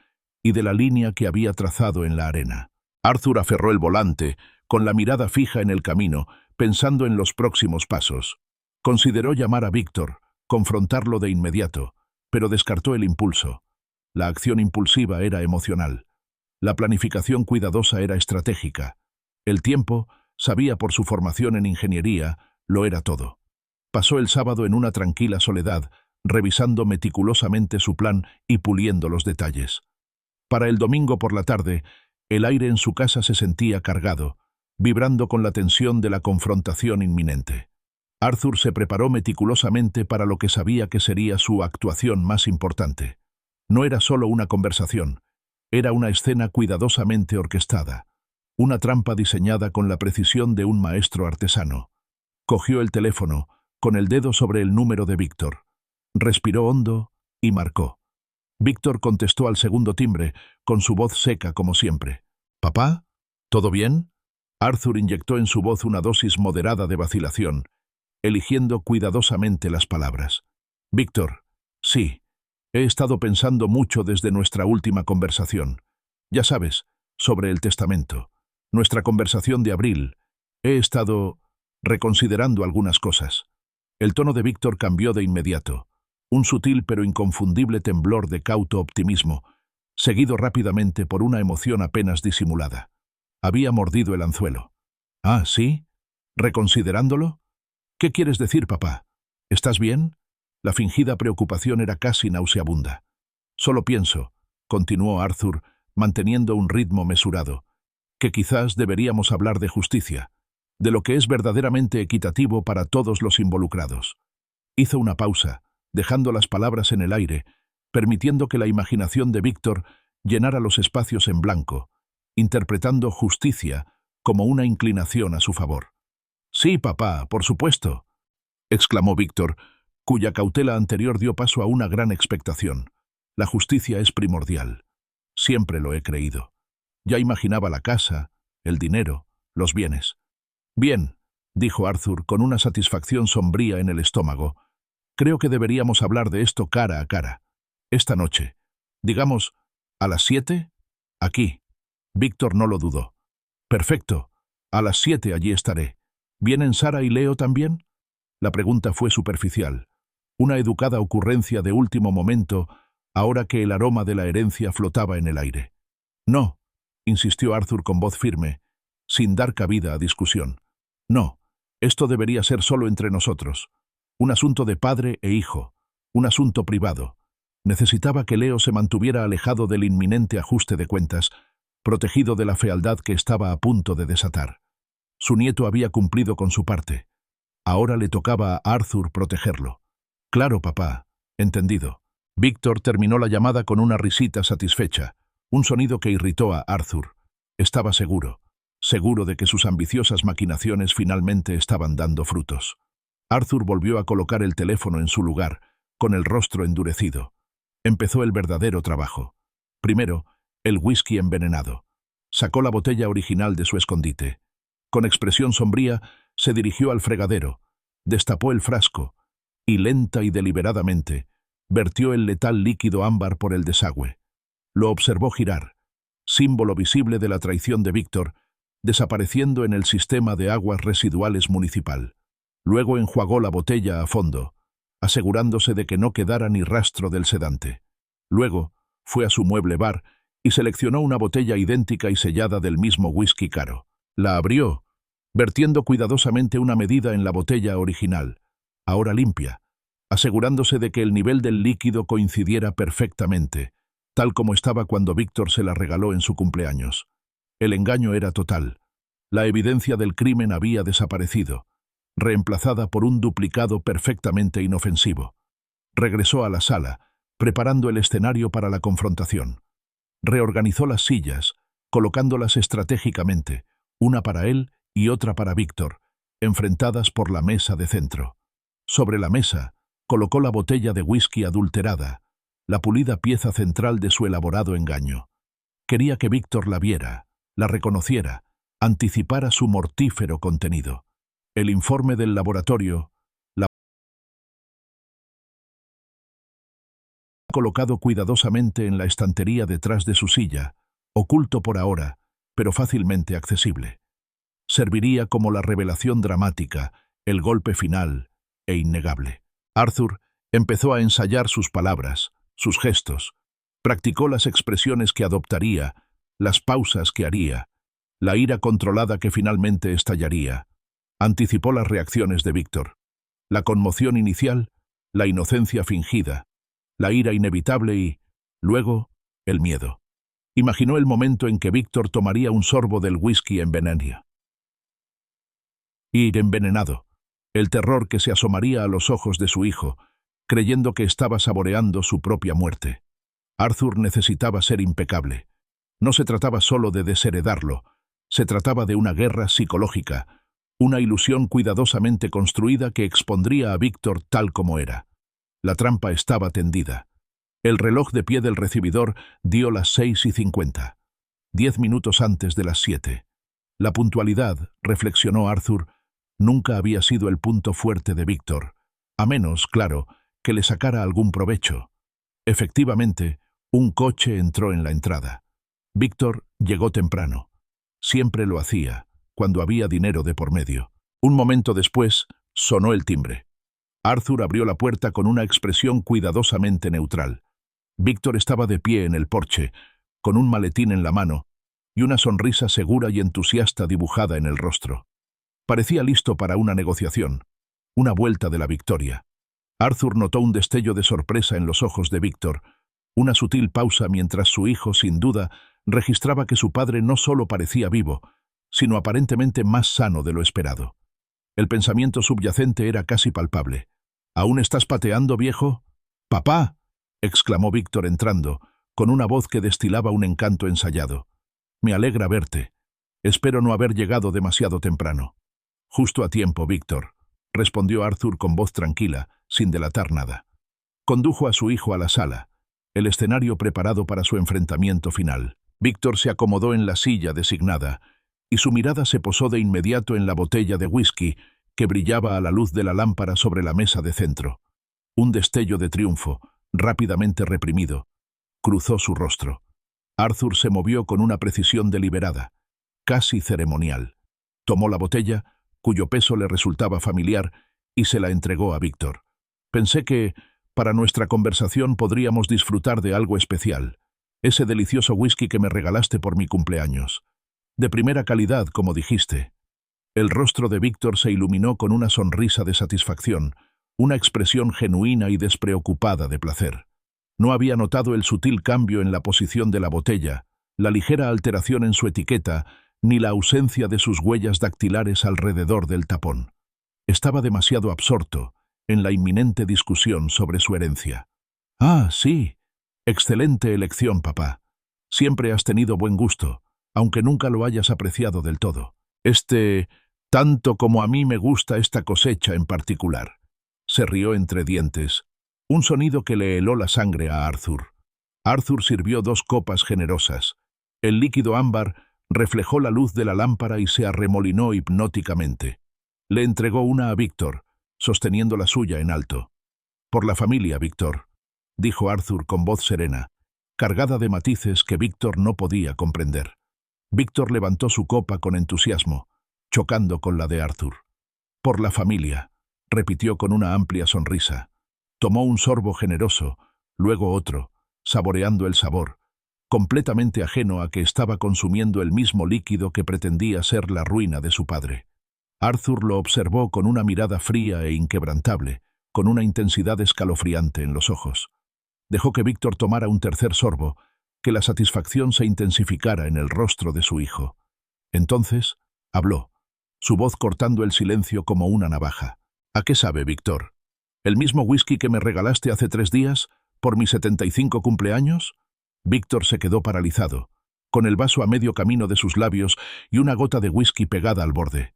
y de la línea que había trazado en la arena. Arthur aferró el volante, con la mirada fija en el camino, pensando en los próximos pasos. Consideró llamar a Víctor, confrontarlo de inmediato, pero descartó el impulso. La acción impulsiva era emocional. La planificación cuidadosa era estratégica. El tiempo, sabía por su formación en ingeniería, lo era todo. Pasó el sábado en una tranquila soledad, revisando meticulosamente su plan y puliendo los detalles. Para el domingo por la tarde, el aire en su casa se sentía cargado, vibrando con la tensión de la confrontación inminente. Arthur se preparó meticulosamente para lo que sabía que sería su actuación más importante. No era solo una conversación, era una escena cuidadosamente orquestada, una trampa diseñada con la precisión de un maestro artesano. Cogió el teléfono, con el dedo sobre el número de Víctor. Respiró hondo y marcó. Víctor contestó al segundo timbre, con su voz seca como siempre. «¿Papá? ¿Todo bien?» Arthur inyectó en su voz una dosis moderada de vacilación, eligiendo cuidadosamente las palabras. «Víctor, sí, he estado pensando mucho desde nuestra última conversación. Ya sabes, sobre el testamento. Nuestra conversación de abril. He estado reconsiderando algunas cosas». El tono de Víctor cambió de inmediato. Un sutil pero inconfundible temblor de cauto optimismo, seguido rápidamente por una emoción apenas disimulada. Había mordido el anzuelo. «Ah, ¿sí? ¿Reconsiderándolo? ¿Qué quieres decir, papá? ¿Estás bien?» La fingida preocupación era casi nauseabunda. «Solo pienso», continuó Arthur, manteniendo un ritmo mesurado, «que quizás deberíamos hablar de justicia, de lo que es verdaderamente equitativo para todos los involucrados». Hizo una pausa, dejando las palabras en el aire, permitiendo que la imaginación de Víctor llenara los espacios en blanco, interpretando justicia como una inclinación a su favor. «Sí, papá, por supuesto», exclamó Víctor, cuya cautela anterior dio paso a una gran expectación. «La justicia es primordial. Siempre lo he creído. Ya imaginaba la casa, el dinero, los bienes». «Bien», dijo Arthur con una satisfacción sombría en el estómago. «Creo que deberíamos hablar de esto cara a cara. Esta noche. Digamos, ¿a las 7? Aquí». Víctor no lo dudó. «Perfecto. A las 7 allí estaré. ¿Vienen Sara y Leo también?» La pregunta fue superficial. Una educada ocurrencia de último momento, ahora que el aroma de la herencia flotaba en el aire. «No», insistió Arthur con voz firme, sin dar cabida a discusión. «No, esto debería ser solo entre nosotros. Un asunto de padre e hijo, un asunto privado. Necesitaba que Leo se mantuviera alejado del inminente ajuste de cuentas, protegido de la fealdad que estaba a punto de desatar. Su nieto había cumplido con su parte. Ahora le tocaba a Arthur protegerlo. Claro, papá. Entendido. Víctor terminó la llamada con una risita satisfecha, un sonido que irritó a Arthur. Estaba seguro de que sus ambiciosas maquinaciones finalmente estaban dando frutos. Arthur volvió a colocar el teléfono en su lugar, con el rostro endurecido. Empezó el verdadero trabajo. Primero, el whisky envenenado. Sacó la botella original de su escondite. Con expresión sombría, se dirigió al fregadero, destapó el frasco y, lenta y deliberadamente, vertió el letal líquido ámbar por el desagüe. Lo observó girar, símbolo visible de la traición de Víctor, desapareciendo en el sistema de aguas residuales municipal. Luego enjuagó la botella a fondo, asegurándose de que no quedara ni rastro del sedante. Luego fue a su mueble bar y seleccionó una botella idéntica y sellada del mismo whisky caro. La abrió, vertiendo cuidadosamente una medida en la botella original, ahora limpia, asegurándose de que el nivel del líquido coincidiera perfectamente, tal como estaba cuando Víctor se la regaló en su cumpleaños. El engaño era total. La evidencia del crimen había desaparecido, reemplazada por un duplicado perfectamente inofensivo. Regresó a la sala, preparando el escenario para la confrontación. Reorganizó las sillas, colocándolas estratégicamente, una para él y otra para Víctor, enfrentadas por la mesa de centro. Sobre la mesa, colocó la botella de whisky adulterada, la pulida pieza central de su elaborado engaño. Quería que Víctor la viera, la reconociera, anticipara su mortífero contenido. El informe del laboratorio, la colocado cuidadosamente en la estantería detrás de su silla, oculto por ahora, pero fácilmente accesible. Serviría como la revelación dramática, el golpe final e innegable. Arthur empezó a ensayar sus palabras, sus gestos, practicó las expresiones que adoptaría, las pausas que haría, la ira controlada que finalmente estallaría. Anticipó las reacciones de Víctor, la conmoción inicial, la inocencia fingida, la ira inevitable y, luego, el miedo. Imaginó el momento en que Víctor tomaría un sorbo del whisky envenenado. Y envenenado, el terror que se asomaría a los ojos de su hijo, creyendo que estaba saboreando su propia muerte. Arthur necesitaba ser impecable. No se trataba solo de desheredarlo, se trataba de una guerra psicológica, una ilusión cuidadosamente construida que expondría a Víctor tal como era. La trampa estaba tendida. El reloj de pie del recibidor dio las 6:50, 10 minutos antes de las 7. La puntualidad, reflexionó Arthur, nunca había sido el punto fuerte de Víctor, a menos, claro, que le sacara algún provecho. Efectivamente, un coche entró en la entrada. Víctor llegó temprano. Siempre lo hacía, cuando había dinero de por medio. Un momento después, sonó el timbre. Arthur abrió la puerta con una expresión cuidadosamente neutral. Víctor estaba de pie en el porche, con un maletín en la mano y una sonrisa segura y entusiasta dibujada en el rostro. Parecía listo para una negociación, una vuelta de la victoria. Arthur notó un destello de sorpresa en los ojos de Víctor, una sutil pausa mientras su hijo, sin duda, registraba que su padre no solo parecía vivo, sino aparentemente más sano de lo esperado. El pensamiento subyacente era casi palpable. ¿Aún estás pateando, viejo? ¡Papá!, exclamó Víctor entrando, con una voz que destilaba un encanto ensayado. Me alegra verte. Espero no haber llegado demasiado temprano. Justo a tiempo, Víctor, respondió Arthur con voz tranquila, sin delatar nada. Condujo a su hijo a la sala, el escenario preparado para su enfrentamiento final. Víctor se acomodó en la silla designada, y su mirada se posó de inmediato en la botella de whisky que brillaba a la luz de la lámpara sobre la mesa de centro. Un destello de triunfo, rápidamente reprimido, cruzó su rostro. Arthur se movió con una precisión deliberada, casi ceremonial. Tomó la botella, cuyo peso le resultaba familiar, y se la entregó a Víctor. Pensé que, para nuestra conversación, podríamos disfrutar de algo especial. Ese delicioso whisky que me regalaste por mi cumpleaños. De primera calidad, como dijiste. El rostro de Víctor se iluminó con una sonrisa de satisfacción, una expresión genuina y despreocupada de placer. No había notado el sutil cambio en la posición de la botella, la ligera alteración en su etiqueta, ni la ausencia de sus huellas dactilares alrededor del tapón. Estaba demasiado absorto en la inminente discusión sobre su herencia. «Ah, sí. Excelente elección, papá. Siempre has tenido buen gusto, aunque nunca lo hayas apreciado del todo. Tanto como a mí me gusta esta cosecha en particular». Se rió entre dientes, un sonido que le heló la sangre a Arthur. Arthur sirvió 2 copas generosas. El líquido ámbar reflejó la luz de la lámpara y se arremolinó hipnóticamente. Le entregó una a Víctor, sosteniendo la suya en alto. «Por la familia, Víctor», dijo Arthur con voz serena, cargada de matices que Víctor no podía comprender. Víctor levantó su copa con entusiasmo, chocando con la de Arthur. «Por la familia», repitió con una amplia sonrisa. Tomó un sorbo generoso, luego otro, saboreando el sabor, completamente ajeno a que estaba consumiendo el mismo líquido que pretendía ser la ruina de su padre. Arthur lo observó con una mirada fría e inquebrantable, con una intensidad escalofriante en los ojos. Dejó que Víctor tomara un tercer sorbo, que la satisfacción se intensificara en el rostro de su hijo. Entonces, habló, su voz cortando el silencio como una navaja. «¿A qué sabe, Víctor? ¿El mismo whisky que me regalaste hace 3 días, por mi 75 cumpleaños?» Víctor se quedó paralizado, con el vaso a medio camino de sus labios y una gota de whisky pegada al borde.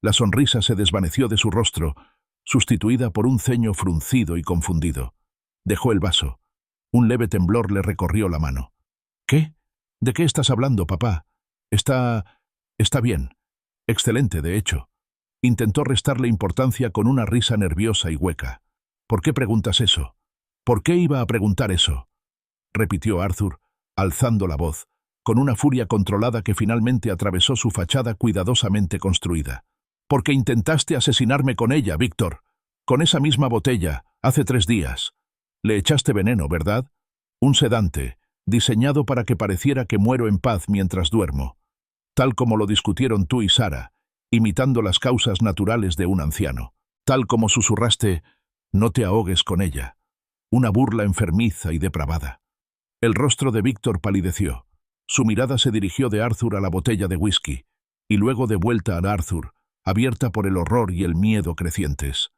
La sonrisa se desvaneció de su rostro, sustituida por un ceño fruncido y confundido. Dejó el vaso. Un leve temblor le recorrió la mano. «¿Qué? ¿De qué estás hablando, papá? Está bien. Excelente, de hecho». Intentó restarle importancia con una risa nerviosa y hueca. «¿Por qué preguntas eso? ¿Por qué iba a preguntar eso?», repitió Arthur, alzando la voz, con una furia controlada que finalmente atravesó su fachada cuidadosamente construida. «Porque intentaste asesinarme con ella, Víctor. Con esa misma botella, hace 3 días. Le echaste veneno, ¿verdad? Un sedante, diseñado para que pareciera que muero en paz mientras duermo. Tal como lo discutieron tú y Sara, imitando las causas naturales de un anciano. Tal como susurraste, no te ahogues con ella. Una burla enfermiza y depravada». El rostro de Víctor palideció. Su mirada se dirigió de Arthur a la botella de whisky, y luego de vuelta a Arthur, abierta por el horror y el miedo crecientes.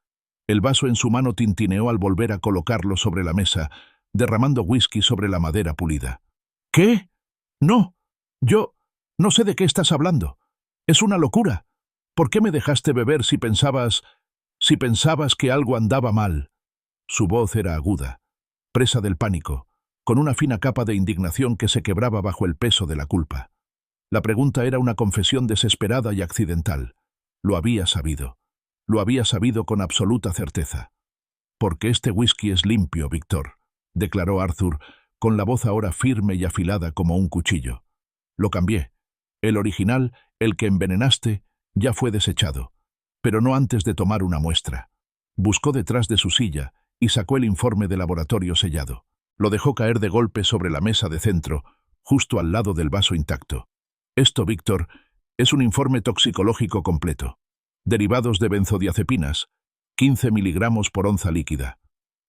El vaso en su mano tintineó al volver a colocarlo sobre la mesa, derramando whisky sobre la madera pulida. «¿Qué? No. Yo no sé de qué estás hablando. Es una locura. ¿Por qué me dejaste beber si pensabas que algo andaba mal?» Su voz era aguda, presa del pánico, con una fina capa de indignación que se quebraba bajo el peso de la culpa. La pregunta era una confesión desesperada y accidental. Lo había sabido. Lo había sabido con absoluta certeza. «Porque este whisky es limpio, Víctor», declaró Arthur, con la voz ahora firme y afilada como un cuchillo. «Lo cambié. El original, el que envenenaste, ya fue desechado, pero no antes de tomar una muestra». Buscó detrás de su silla y sacó el informe de laboratorio sellado. Lo dejó caer de golpe sobre la mesa de centro, justo al lado del vaso intacto. «Esto, Víctor, es un informe toxicológico completo. Derivados de benzodiazepinas, 15 miligramos por onza líquida.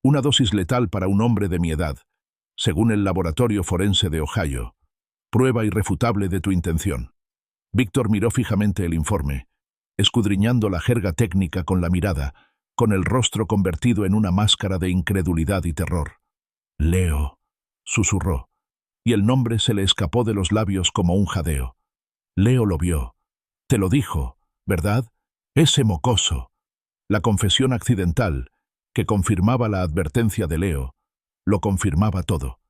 Una dosis letal para un hombre de mi edad, según el Laboratorio Forense de Ohio. Prueba irrefutable de tu intención». Víctor miró fijamente el informe, escudriñando la jerga técnica con la mirada, con el rostro convertido en una máscara de incredulidad y terror. «Leo», susurró, y el nombre se le escapó de los labios como un jadeo. «Leo lo vio. Te lo dijo, ¿verdad? Ese mocoso». La confesión accidental, que confirmaba la advertencia de Leo, lo confirmaba todo.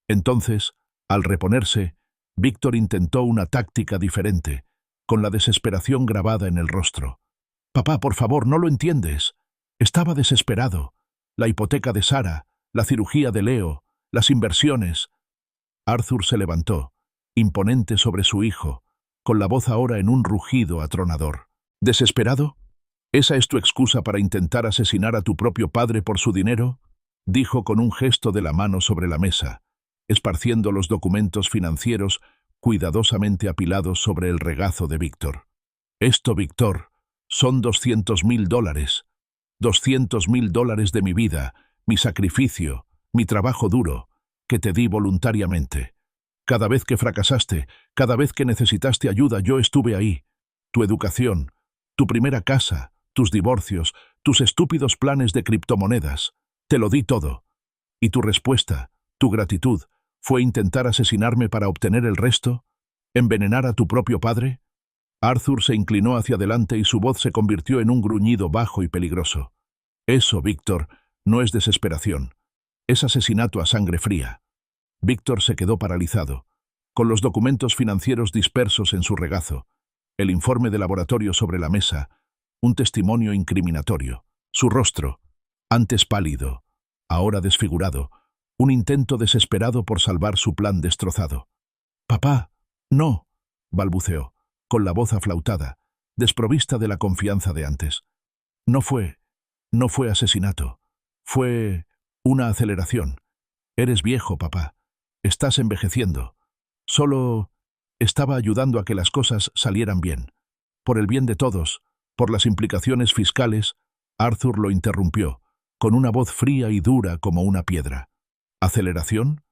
Entonces, al reponerse, Víctor intentó una táctica diferente, con la desesperación grabada en el rostro. «Papá, por favor, no lo entiendes. Estaba desesperado. La hipoteca de Sara, la cirugía de Leo, las inversiones». Arthur se levantó, imponente sobre su hijo, con la voz ahora en un rugido atronador. «¿Desesperado? ¿Esa es tu excusa para intentar asesinar a tu propio padre por su dinero?», dijo con un gesto de la mano sobre la mesa, esparciendo los documentos financieros cuidadosamente apilados sobre el regazo de Víctor. «Esto, Víctor, son $200.000. $200.000 de mi vida, mi sacrificio, mi trabajo duro, que te di voluntariamente. Cada vez que fracasaste, cada vez que necesitaste ayuda, yo estuve ahí. Tu educación, tu primera casa, tus divorcios, tus estúpidos planes de criptomonedas. Te lo di todo. ¿Y tu respuesta, tu gratitud, fue intentar asesinarme para obtener el resto? ¿Envenenar a tu propio padre? Arthur se inclinó hacia adelante y su voz se convirtió en un gruñido bajo y peligroso. Eso, Víctor, no es desesperación. Es asesinato a sangre fría. Víctor se quedó paralizado, con los documentos financieros dispersos en su regazo, el informe de laboratorio sobre la mesa, un testimonio incriminatorio, su rostro, antes pálido, ahora desfigurado, un intento desesperado por salvar su plan destrozado. «Papá, no», balbuceó, con la voz aflautada, desprovista de la confianza de antes. No fue asesinato. Fue una aceleración. Eres viejo, papá. Estás envejeciendo. Solo estaba ayudando a que las cosas salieran bien. Por el bien de todos, por las implicaciones fiscales, Arthur lo interrumpió, con una voz fría y dura como una piedra. ¿Aceleración?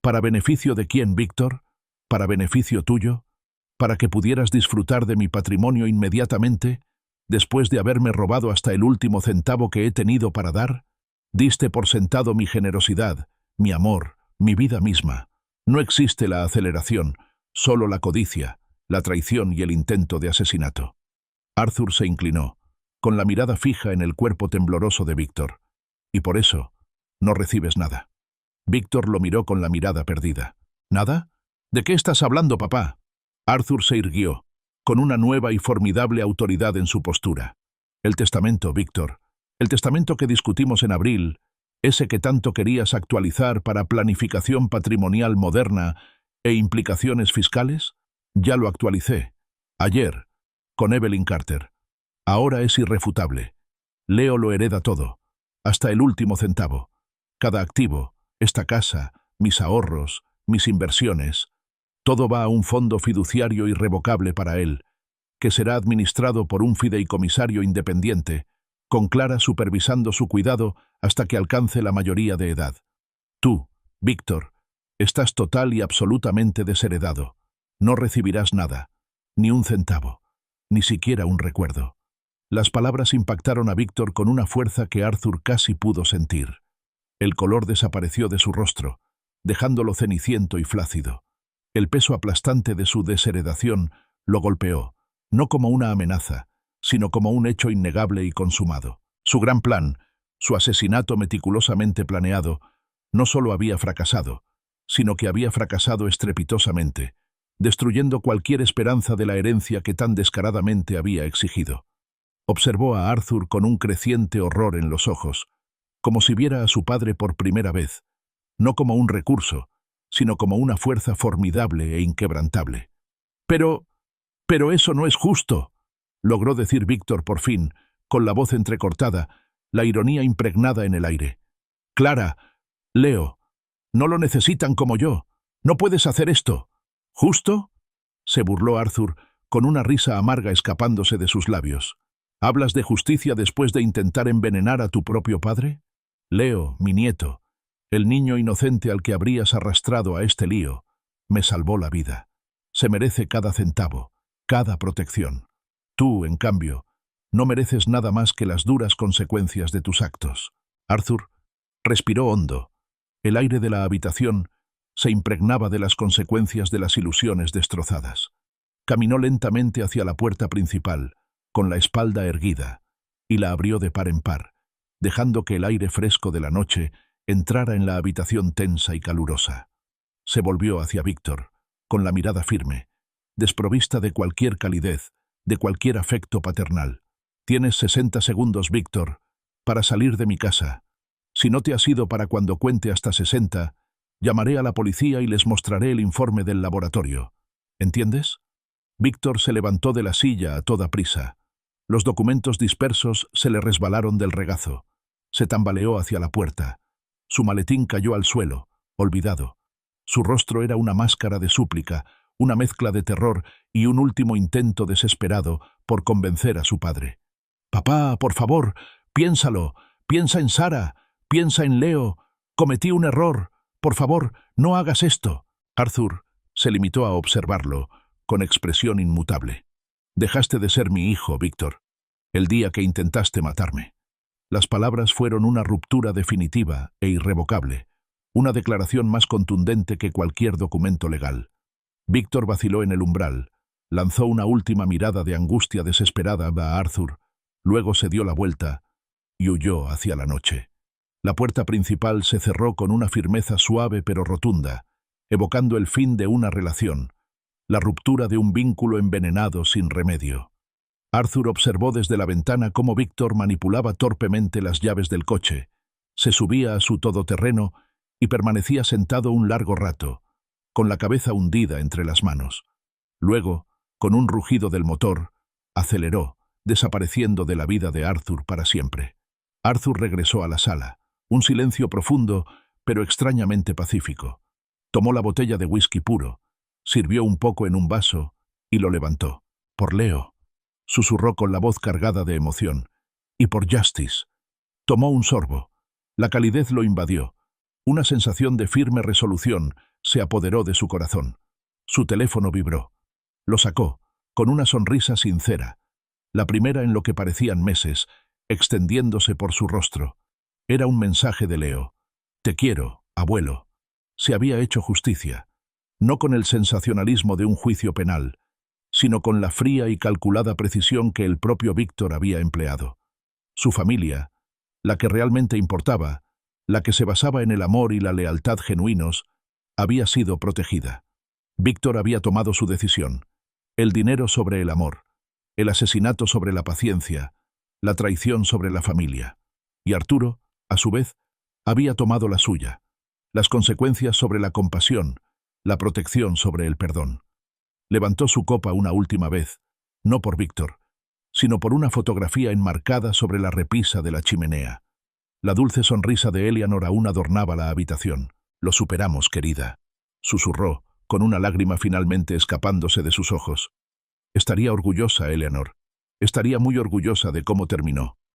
¿Para beneficio de quién, Víctor? ¿Para beneficio tuyo? ¿Para que pudieras disfrutar de mi patrimonio inmediatamente, después de haberme robado hasta el último centavo que he tenido para dar? Diste por sentado mi generosidad, mi amor, mi vida misma. No existe la aceleración, solo la codicia, la traición y el intento de asesinato. Arthur se inclinó, con la mirada fija en el cuerpo tembloroso de Víctor. Y por eso, no recibes nada. Víctor lo miró con la mirada perdida. ¿Nada? ¿De qué estás hablando, papá? Arthur se irguió, con una nueva y formidable autoridad en su postura. El testamento, Víctor. El testamento que discutimos en abril, ese que tanto querías actualizar para planificación patrimonial moderna e implicaciones fiscales, ya lo actualicé. Ayer, con Evelyn Carter. Ahora es irrefutable. Leo lo hereda todo, hasta el último centavo. Cada activo, esta casa, mis ahorros, mis inversiones, todo va a un fondo fiduciario irrevocable para él, que será administrado por un fideicomisario independiente, con Clara supervisando su cuidado hasta que alcance la mayoría de edad. Tú, Víctor, estás total y absolutamente desheredado. No recibirás nada, ni un centavo, ni siquiera un recuerdo. Las palabras impactaron a Víctor con una fuerza que Arthur casi pudo sentir. El color desapareció de su rostro, dejándolo ceniciento y flácido. El peso aplastante de su desheredación lo golpeó, no como una amenaza, sino como un hecho innegable y consumado. Su gran plan, su asesinato meticulosamente planeado, no solo había fracasado, sino que había fracasado estrepitosamente, destruyendo cualquier esperanza de la herencia que tan descaradamente había exigido. Observó a Arthur con un creciente horror en los ojos, como si viera a su padre por primera vez, no como un recurso, sino como una fuerza formidable e inquebrantable. Pero eso no es justo, logró decir Víctor por fin, con la voz entrecortada, la ironía impregnada en el aire. Clara, Leo, no lo necesitan como yo. No puedes hacer esto. ¿Justo? Se burló Arthur, con una risa amarga escapándose de sus labios. ¿Hablas de justicia después de intentar envenenar a tu propio padre? Leo, mi nieto, el niño inocente al que habrías arrastrado a este lío, me salvó la vida. Se merece cada centavo, cada protección. Tú, en cambio, no mereces nada más que las duras consecuencias de tus actos. Arthur respiró hondo. El aire de la habitación se impregnaba de las consecuencias de las ilusiones destrozadas. Caminó lentamente hacia la puerta principal, con la espalda erguida, y la abrió de par en par, dejando que el aire fresco de la noche entrara en la habitación tensa y calurosa. Se volvió hacia Víctor, con la mirada firme, desprovista de cualquier calidez, de cualquier afecto paternal. Tienes 60 segundos, Víctor, para salir de mi casa. Si no te has ido para cuando cuente hasta 60, llamaré a la policía y les mostraré el informe del laboratorio. ¿Entiendes? Víctor se levantó de la silla a toda prisa. Los documentos dispersos se le resbalaron del regazo. Se tambaleó hacia la puerta. Su maletín cayó al suelo, olvidado. Su rostro era una máscara de súplica, una mezcla de terror y un último intento desesperado por convencer a su padre. «Papá, por favor, Piénsalo, piensa en Sara, piensa en Leo. Cometí un error. Por favor, no hagas esto. Arthur se limitó a observarlo, con expresión inmutable. Dejaste de ser mi hijo, Víctor, el día que intentaste matarme. Las palabras fueron una ruptura definitiva e irrevocable, una declaración más contundente que cualquier documento legal. Víctor vaciló en el umbral, lanzó una última mirada de angustia desesperada a Arthur, luego se dio la vuelta y huyó hacia la noche. La puerta principal se cerró con una firmeza suave pero rotunda, evocando el fin de una relación, la ruptura de un vínculo envenenado sin remedio. Arthur observó desde la ventana cómo Víctor manipulaba torpemente las llaves del coche, se subía a su todoterreno y permanecía sentado un largo rato, con la cabeza hundida entre las manos. Luego, con un rugido del motor, aceleró, desapareciendo de la vida de Arthur para siempre. Arthur regresó a la sala, un silencio profundo, pero extrañamente pacífico. Tomó la botella de whisky puro, sirvió un poco en un vaso y lo levantó. «Por Leo», susurró con la voz cargada de emoción, «y por Justice». Tomó un sorbo. La calidez lo invadió. Una sensación de firme resolución se apoderó de su corazón. Su teléfono vibró. Lo sacó, con una sonrisa sincera, la primera en lo que parecían meses, extendiéndose por su rostro. Era un mensaje de Leo. «Te quiero, abuelo». Se había hecho justicia, no con el sensacionalismo de un juicio penal, sino con la fría y calculada precisión que el propio Víctor había empleado. Su familia, la que realmente importaba, la que se basaba en el amor y la lealtad genuinos, había sido protegida. Víctor había tomado su decisión: el dinero sobre el amor, el asesinato sobre la paciencia, la traición sobre la familia. Y Arturo, a su vez, había tomado la suya: las consecuencias sobre la compasión, la protección sobre el perdón. Levantó su copa una última vez, no por Víctor, sino por una fotografía enmarcada sobre la repisa de la chimenea. La dulce sonrisa de Eleanor aún adornaba la habitación. «Lo superamos, querida», susurró, con una lágrima finalmente escapándose de sus ojos. Estaría orgullosa, Eleanor. Estaría muy orgullosa de cómo terminó.